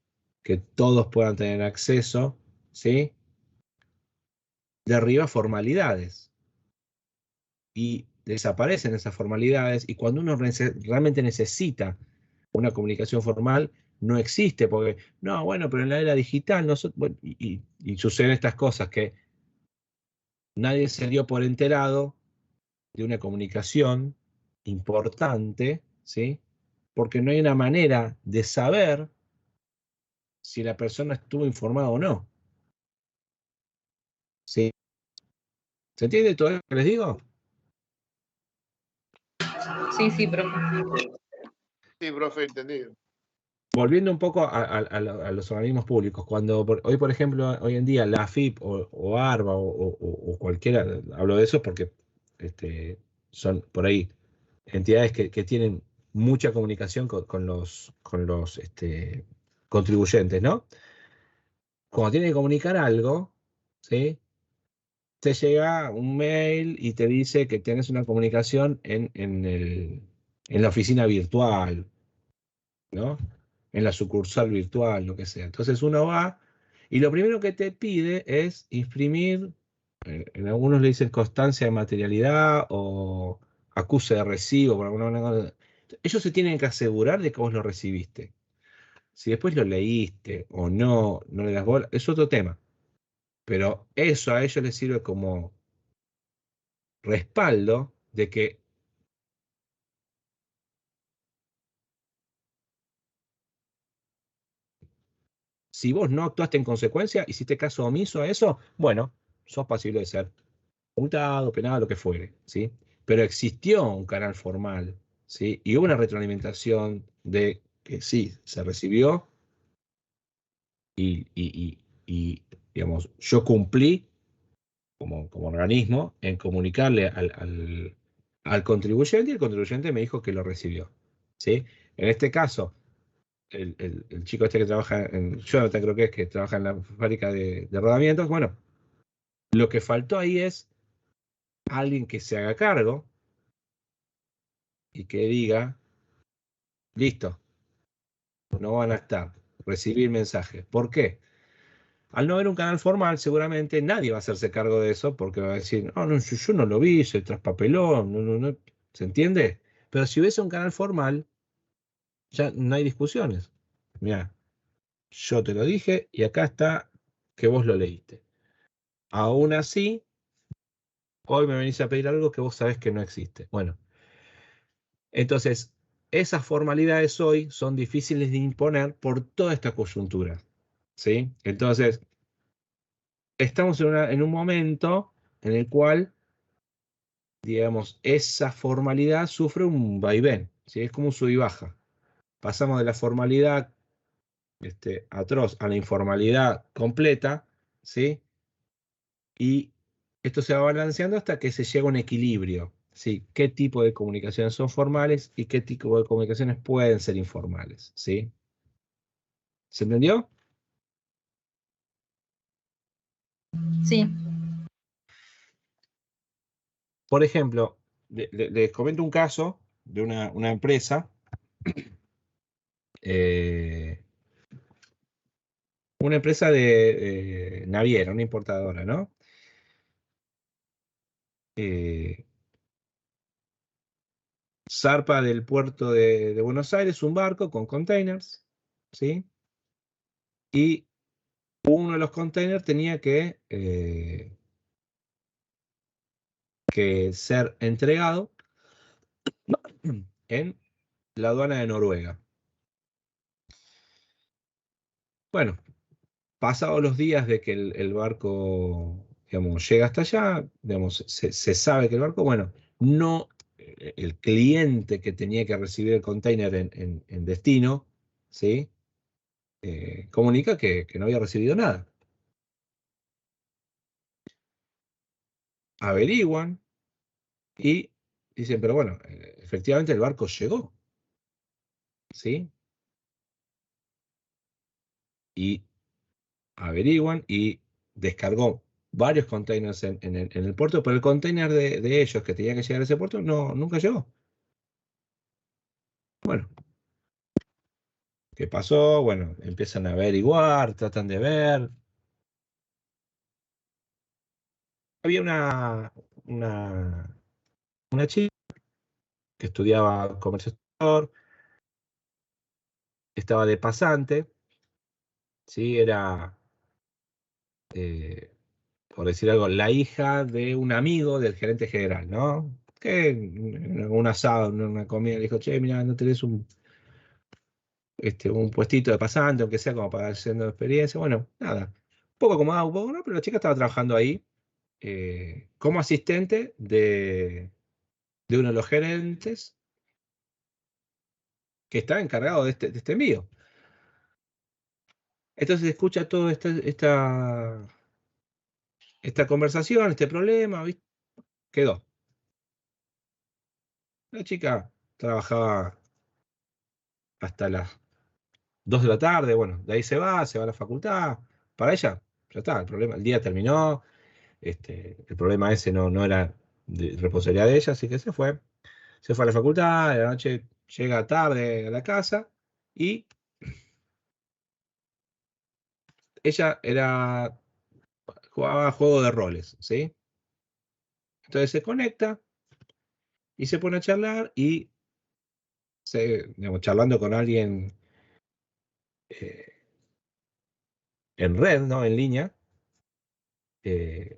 todos puedan tener acceso, ¿sí? Derriba formalidades y desaparecen esas formalidades, y cuando uno realmente necesita una comunicación formal, no existe, porque, no, bueno, pero en la era digital, bueno, y suceden estas cosas que nadie se dio por enterado de una comunicación importante, ¿sí? Porque no hay una manera de saber si la persona estuvo informada o no. ¿Sí? ¿Se entiende todo lo que les digo?
Sí, profe.
Sí, profe, entendido.
Volviendo un poco a los organismos públicos, cuando hoy, por ejemplo, hoy en día la AFIP o ARBA o cualquiera, hablo de eso porque son por ahí entidades que tienen mucha comunicación con los contribuyentes, ¿no? Cuando tienen que comunicar algo, ¿sí? Te llega un mail y te dice que tienes una comunicación en la oficina virtual, ¿no? En la sucursal virtual, lo que sea. Entonces uno va y lo primero que te pide es imprimir, en algunos le dicen constancia de materialidad o acuse de recibo, por alguna manera. Ellos se tienen que asegurar de que vos lo recibiste. Si después lo leíste o no, no le das bola, es otro tema. Pero eso a ellos les sirve como respaldo de que si vos no actuaste en consecuencia, hiciste caso omiso a eso, bueno, sos pasible de ser multado, penado, lo que fuere, ¿sí? Pero existió un canal formal, ¿sí? Y hubo una retroalimentación de que sí, se recibió y digamos, yo cumplí como organismo en comunicarle al contribuyente, y el contribuyente me dijo que lo recibió. ¿Sí? En este caso, el chico este que trabaja en Jonathan, creo que trabaja en la fábrica de rodamientos, bueno, lo que faltó ahí es alguien que se haga cargo y que diga, listo, no van a estar, recibir mensajes. ¿Por qué? Al no haber un canal formal, seguramente nadie va a hacerse cargo de eso porque va a decir, no, no, yo no lo vi, se traspapeló, no, no, no. ¿Se entiende? Pero si hubiese un canal formal, ya no hay discusiones. Mira, yo te lo dije y acá está que vos lo leíste. Aún así, hoy me venís a pedir algo que vos sabés que no existe. Bueno, entonces, esas formalidades hoy son difíciles de imponer por toda esta coyuntura. ¿Sí? Entonces, estamos en un momento en el cual, digamos, esa formalidad sufre un vaivén, ¿sí? Es como un sub y baja. Pasamos de la formalidad atroz a la informalidad completa, ¿sí? Y esto se va balanceando hasta que se llega a un equilibrio, ¿sí? ¿Qué tipo de comunicaciones son formales y qué tipo de comunicaciones pueden ser informales, ¿sí? ¿Se entendió?
Sí.
Por ejemplo, les comento un caso de una empresa, una empresa de naviera, una importadora, ¿no? Zarpa del puerto de Buenos Aires un barco con containers, ¿sí? Y uno de los containers tenía que ser entregado en la aduana de Noruega. Bueno, pasados los días de que el barco, digamos, llega hasta allá, digamos, se sabe que el barco, bueno, no, el cliente que tenía que recibir el container en destino, ¿sí? Comunica que no había recibido nada. Averiguan y dicen, pero bueno, efectivamente el barco llegó, ¿sí? Y averiguan y descargó varios containers en el puerto, pero el container de ellos que tenía que llegar a ese puerto nunca llegó. Bueno, ¿qué pasó? Bueno, empiezan a averiguar, tratan de ver. Había una chica que estudiaba comercio exterior, estaba de pasante, ¿sí? Era, por decir algo, la hija de un amigo del gerente general, ¿no? Que en un asado, en una comida, le dijo, che, mira, ¿no tenés un puestito de pasante, aunque sea como para haciendo experiencia? Bueno, nada, un poco acomodado, un poco no, pero la chica estaba trabajando ahí como asistente de uno de los gerentes que está encargado de este envío. Entonces escucha toda esta conversación, este problema, ¿viste? Quedó. La chica trabajaba hasta las 2 de la tarde, bueno, de ahí se va a la facultad. Para ella, ya está, el día terminó, el problema ese no era de responsabilidad de ella, así que se fue a la facultad, a la noche llega tarde a la casa y ella jugaba juego de roles, ¿sí? Entonces se conecta y se pone a charlar y, digamos, charlando con alguien eh, en red, ¿no? En línea, eh,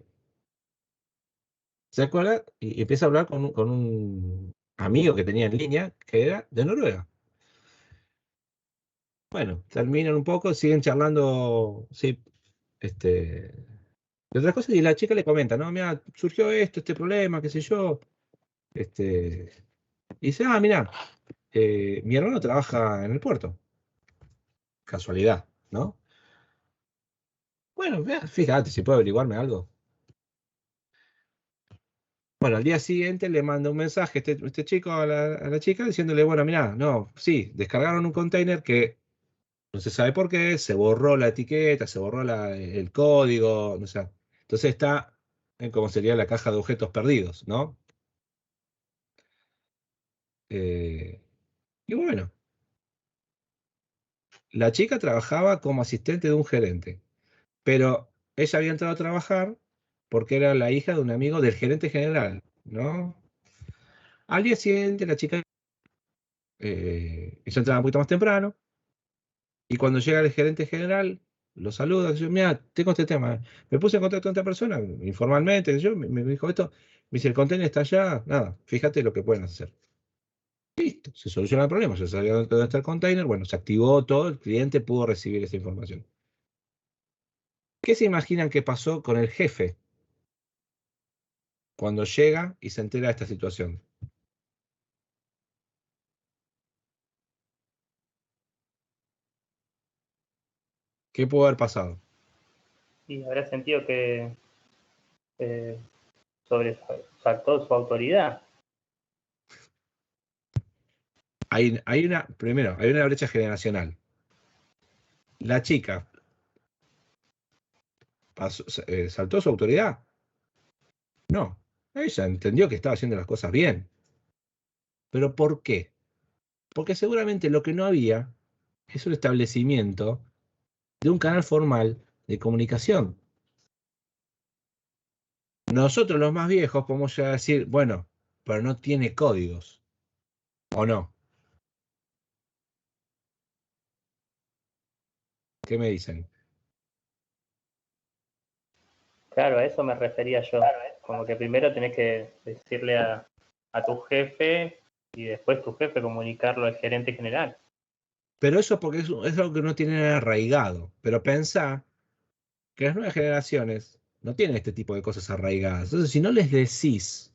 se acuerda y empieza a hablar con un amigo que tenía en línea que era de Noruega. Bueno, terminan un poco, siguen charlando, sí, de otras cosas, y la chica le comenta, ¿no? Mira, surgió este problema, qué sé yo. Y dice, mira, mi hermano trabaja en el puerto. Casualidad, ¿no? Bueno, fíjate, si puedo averiguarme algo. Bueno, al día siguiente le manda un mensaje este chico a la chica diciéndole, bueno, mirá, no, sí, descargaron un container que no se sabe por qué, se borró la etiqueta, se borró el código, no sé. Entonces está en como sería la caja de objetos perdidos, ¿no? Y bueno, la chica trabajaba como asistente de un gerente, pero ella había entrado a trabajar porque era la hija de un amigo del gerente general, ¿no? Al día siguiente la chica, ella entraba un poquito más temprano, y cuando llega el gerente general, lo saluda, dice, mira, tengo este tema, me puse en contacto con esta persona, informalmente, me dijo esto, me dice, el container está allá, nada, fíjate lo que pueden hacer. Listo, se soluciona el problema, ya sabía dónde está el container, bueno, se activó todo, el cliente pudo recibir esa información. ¿Qué se imaginan que pasó con el jefe cuando llega y se entera de esta situación? ¿Qué pudo haber pasado?
Y habrá sentido que sobresaltó su autoridad.
Primero, hay una brecha generacional. La chica saltó su autoridad. No, ella entendió que estaba haciendo las cosas bien. ¿Pero por qué? Porque seguramente lo que no había es un establecimiento de un canal formal de comunicación. Nosotros los más viejos podemos llegar a decir, bueno, pero no tiene códigos, ¿o no? ¿Qué me dicen?
Claro, a eso me refería yo. Como que primero tenés que decirle a tu jefe y después tu jefe comunicarlo al gerente general.
Pero eso porque es algo que no tienen arraigado. Pero pensá que las nuevas generaciones no tienen este tipo de cosas arraigadas. Entonces, si no les decís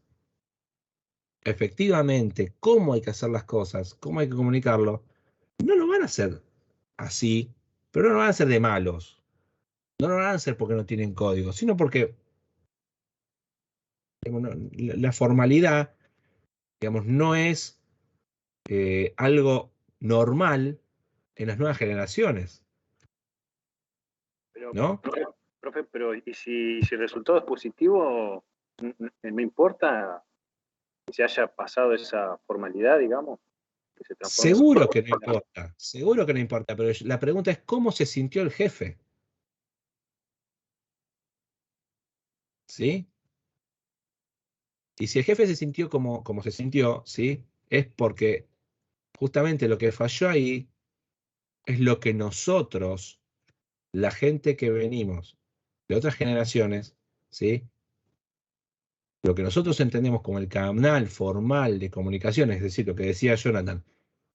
efectivamente cómo hay que hacer las cosas, cómo hay que comunicarlo, no lo van a hacer así, pero no lo van a hacer de malos. No lo van a hacer porque no tienen código, sino porque digamos, la formalidad, digamos, no es algo normal en las nuevas generaciones,
Pero,
¿no?
profe, pero ¿y si el resultado es positivo, no importa que se haya pasado esa formalidad, digamos? Que se transforme
Seguro que no importa, seguro que no importa, pero la pregunta es cómo se sintió el jefe, ¿sí? Y si el jefe se sintió como se sintió, ¿sí? Es porque justamente lo que falló ahí es lo que nosotros, la gente que venimos de otras generaciones, ¿sí? Lo que nosotros entendemos como el canal formal de comunicación, es decir, lo que decía Jonathan,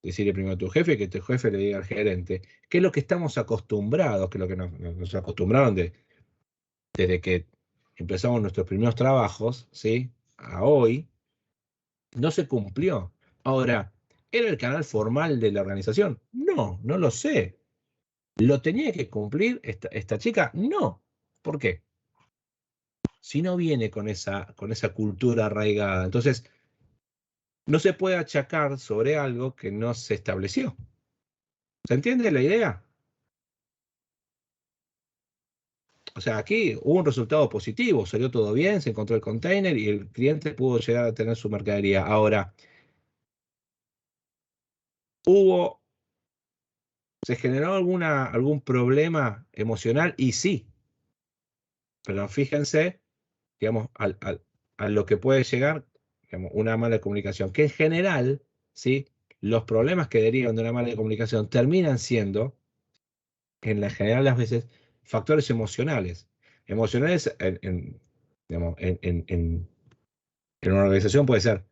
decirle primero a tu jefe, que tu jefe le diga al gerente, que es lo que estamos acostumbrados, que es lo que nos acostumbraron desde que empezamos nuestros primeros trabajos, ¿sí? A hoy, no se cumplió. Ahora, ¿era el canal formal de la organización? No, no lo sé. ¿Lo tenía que cumplir esta chica? No. ¿Por qué? Si no viene con esa cultura arraigada. Entonces, no se puede achacar sobre algo que no se estableció. ¿Se entiende la idea? O sea, aquí hubo un resultado positivo, salió todo bien, se encontró el container y el cliente pudo llegar a tener su mercadería. Ahora, ¿se generó algún problema emocional? Y sí, pero fíjense, digamos, a lo que puede llegar, digamos, una mala comunicación, que en general, ¿sí? Los problemas que derivan de una mala comunicación terminan siendo, en la general las veces, factores emocionales. Emocionales digamos, en una organización puede ser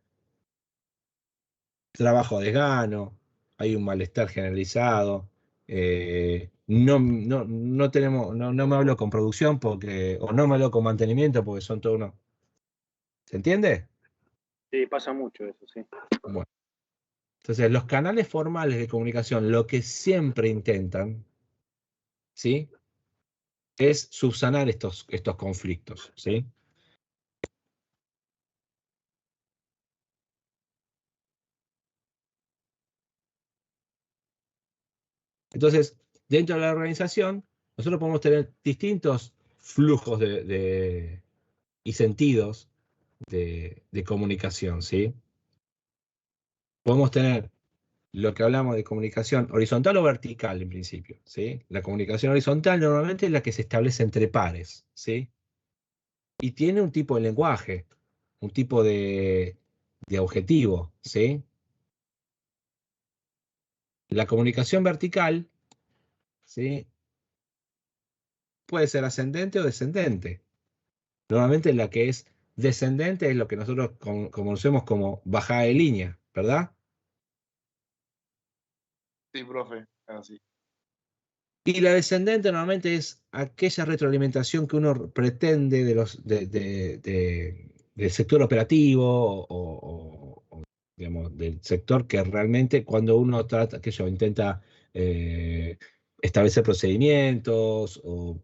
trabajo a desgano, hay un malestar generalizado, no tenemos, no me hablo con producción porque, o no me hablo con mantenimiento porque son todos unos. ¿Se entiende?
Sí, pasa mucho eso, sí.
Bueno. Entonces, los canales formales de comunicación, lo que siempre intentan, ¿sí?, es subsanar estos conflictos, ¿sí? Entonces, dentro de la organización, nosotros podemos tener distintos flujos y sentidos de comunicación, ¿sí? Podemos tener lo que hablamos de comunicación horizontal o vertical en principio, ¿sí? La comunicación horizontal normalmente es la que se establece entre pares, ¿sí? Y tiene un tipo de lenguaje, un tipo de objetivo, ¿sí? La comunicación vertical, ¿sí?, puede ser ascendente o descendente. Normalmente la que es descendente es lo que nosotros conocemos como bajada de línea, ¿verdad?
Sí, profe, así.
Y la descendente normalmente es aquella retroalimentación que uno pretende del sector operativo digamos, del sector que realmente cuando uno trata, que yo intenta establecer procedimientos o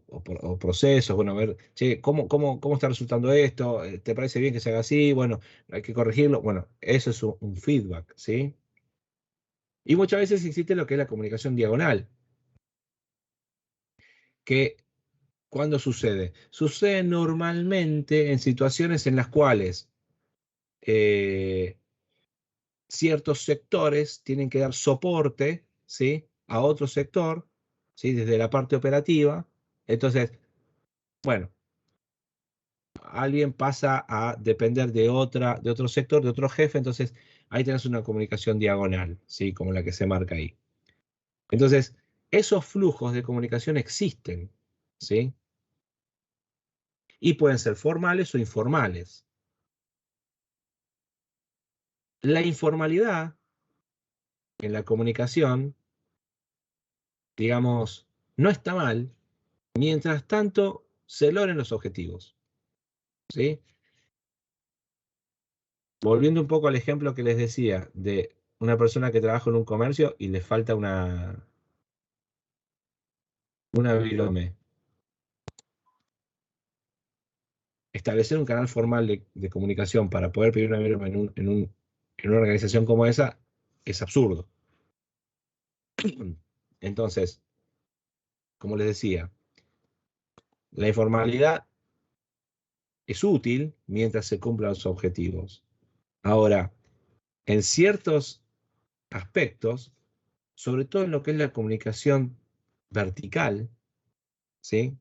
procesos, bueno, a ver, che, ¿cómo está resultando esto? ¿Te parece bien que se haga así? Bueno, hay que corregirlo. Bueno, eso es un feedback, ¿sí? Y muchas veces existe lo que es la comunicación diagonal, que ¿cuándo sucede? Sucede normalmente en situaciones en las cuales ciertos sectores tienen que dar soporte, ¿sí?, a otro sector, ¿sí?, desde la parte operativa. Entonces, bueno, alguien pasa a depender de otro sector, de otro jefe, entonces ahí tenés una comunicación diagonal, ¿sí?, como la que se marca ahí. Entonces, esos flujos de comunicación existen, ¿sí? Y pueden ser formales o informales. La informalidad en la comunicación, digamos, no está mal, mientras tanto se logren los objetivos, ¿sí? Volviendo un poco al ejemplo que les decía de una persona que trabaja en un comercio y le falta una virome. Establecer un canal formal de comunicación para poder pedir una virome en una organización como esa es absurdo. Entonces, como les decía, la informalidad es útil mientras se cumplan los objetivos. Ahora, en ciertos aspectos, sobre todo en lo que es la comunicación vertical, ¿sí?,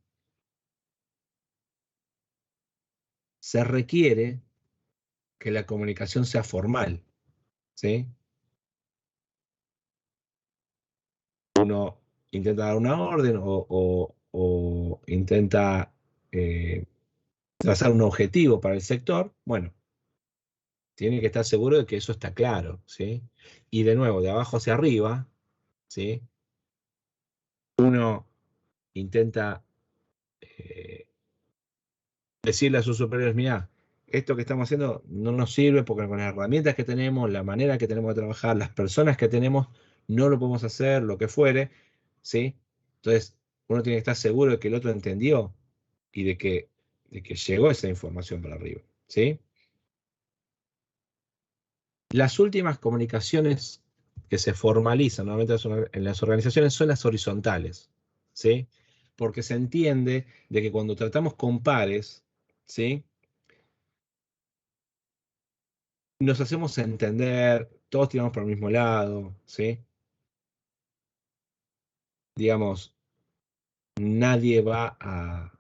se requiere que la comunicación sea formal, ¿sí? Uno intenta dar una orden o intenta trazar un objetivo para el sector, bueno, tiene que estar seguro de que eso está claro, ¿sí? Y de nuevo, de abajo hacia arriba, ¿sí?, uno intenta decirle a sus superiores, mirá, esto que estamos haciendo no nos sirve porque con las herramientas que tenemos, la manera que tenemos de trabajar, las personas que tenemos, no lo podemos hacer, lo que fuere, ¿sí? Entonces, uno tiene que estar seguro de que el otro entendió y de que llegó esa información para arriba, ¿sí? Las últimas comunicaciones que se formalizan normalmente en las organizaciones son las horizontales, ¿sí? Porque se entiende de que cuando tratamos con pares, ¿sí?, nos hacemos entender, todos tiramos por el mismo lado, ¿sí? Digamos, nadie va a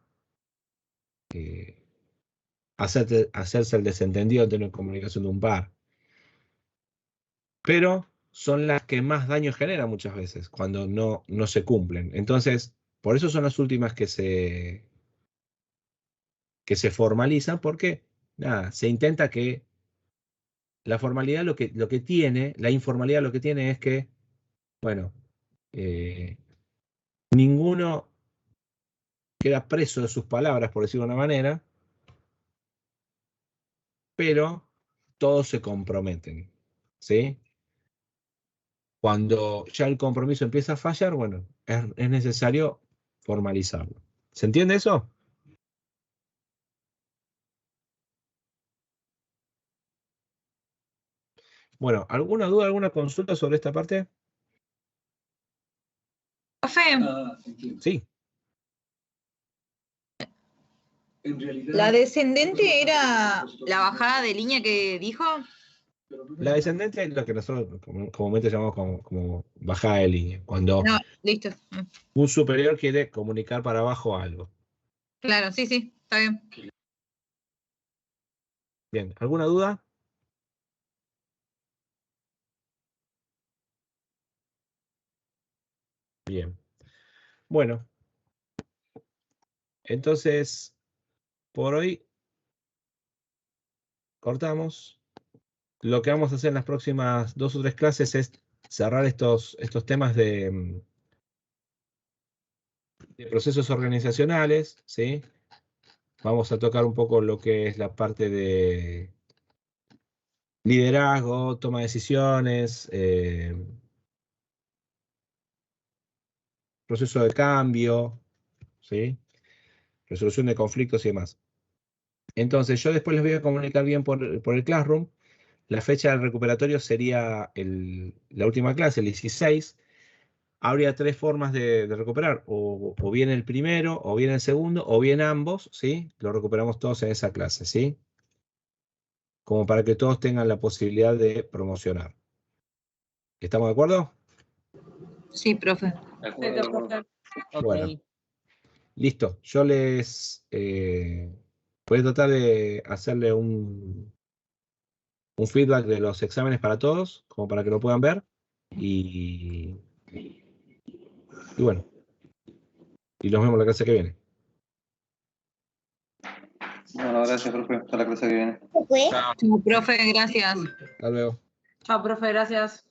hacerse el desentendido en tener comunicación de un par. Pero son las que más daño generan muchas veces, cuando no se cumplen. Entonces, por eso son las últimas que se formalizan, porque, nada, se intenta que la formalidad lo que tiene, la informalidad lo que tiene es que, bueno, ninguno queda preso de sus palabras, por decirlo de una manera, pero todos se comprometen, ¿sí? Cuando ya el compromiso empieza a fallar, bueno, es necesario formalizarlo. ¿Se entiende eso? Bueno, ¿alguna duda, alguna consulta sobre esta parte?
Profe,
Sí.
¿la descendente era la bajada de línea que dijo?
La descendente es lo que nosotros comúnmente llamamos como bajada de línea. Cuando
No, listo.
un superior quiere comunicar para abajo algo.
Claro, sí, sí, está bien.
Bien, ¿alguna duda? Bien. Bueno, entonces, por hoy cortamos. Lo que vamos a hacer en las próximas 2 o 3 clases es cerrar estos temas de procesos organizacionales, ¿sí? Vamos a tocar un poco lo que es la parte de liderazgo, toma de decisiones, proceso de cambio, ¿sí? Resolución de conflictos y demás. Entonces, yo después les voy a comunicar bien por el Classroom. La fecha del recuperatorio sería la última clase, el 16. Habría 3 formas de recuperar, o bien el primero, o bien el segundo, o bien ambos, ¿sí? Lo recuperamos todos en esa clase, ¿sí? Como para que todos tengan la posibilidad de promocionar. ¿Estamos de acuerdo?
Sí, profe.
Perfecto, profe.
Bueno, listo. Yo les voy a tratar de hacerle un feedback de los exámenes para todos, como para que lo puedan ver. Y bueno, y nos vemos la clase que viene.
Bueno, gracias, profe. Hasta la clase que viene.
Chao, profe, gracias.
Hasta luego.
Chao, profe, gracias.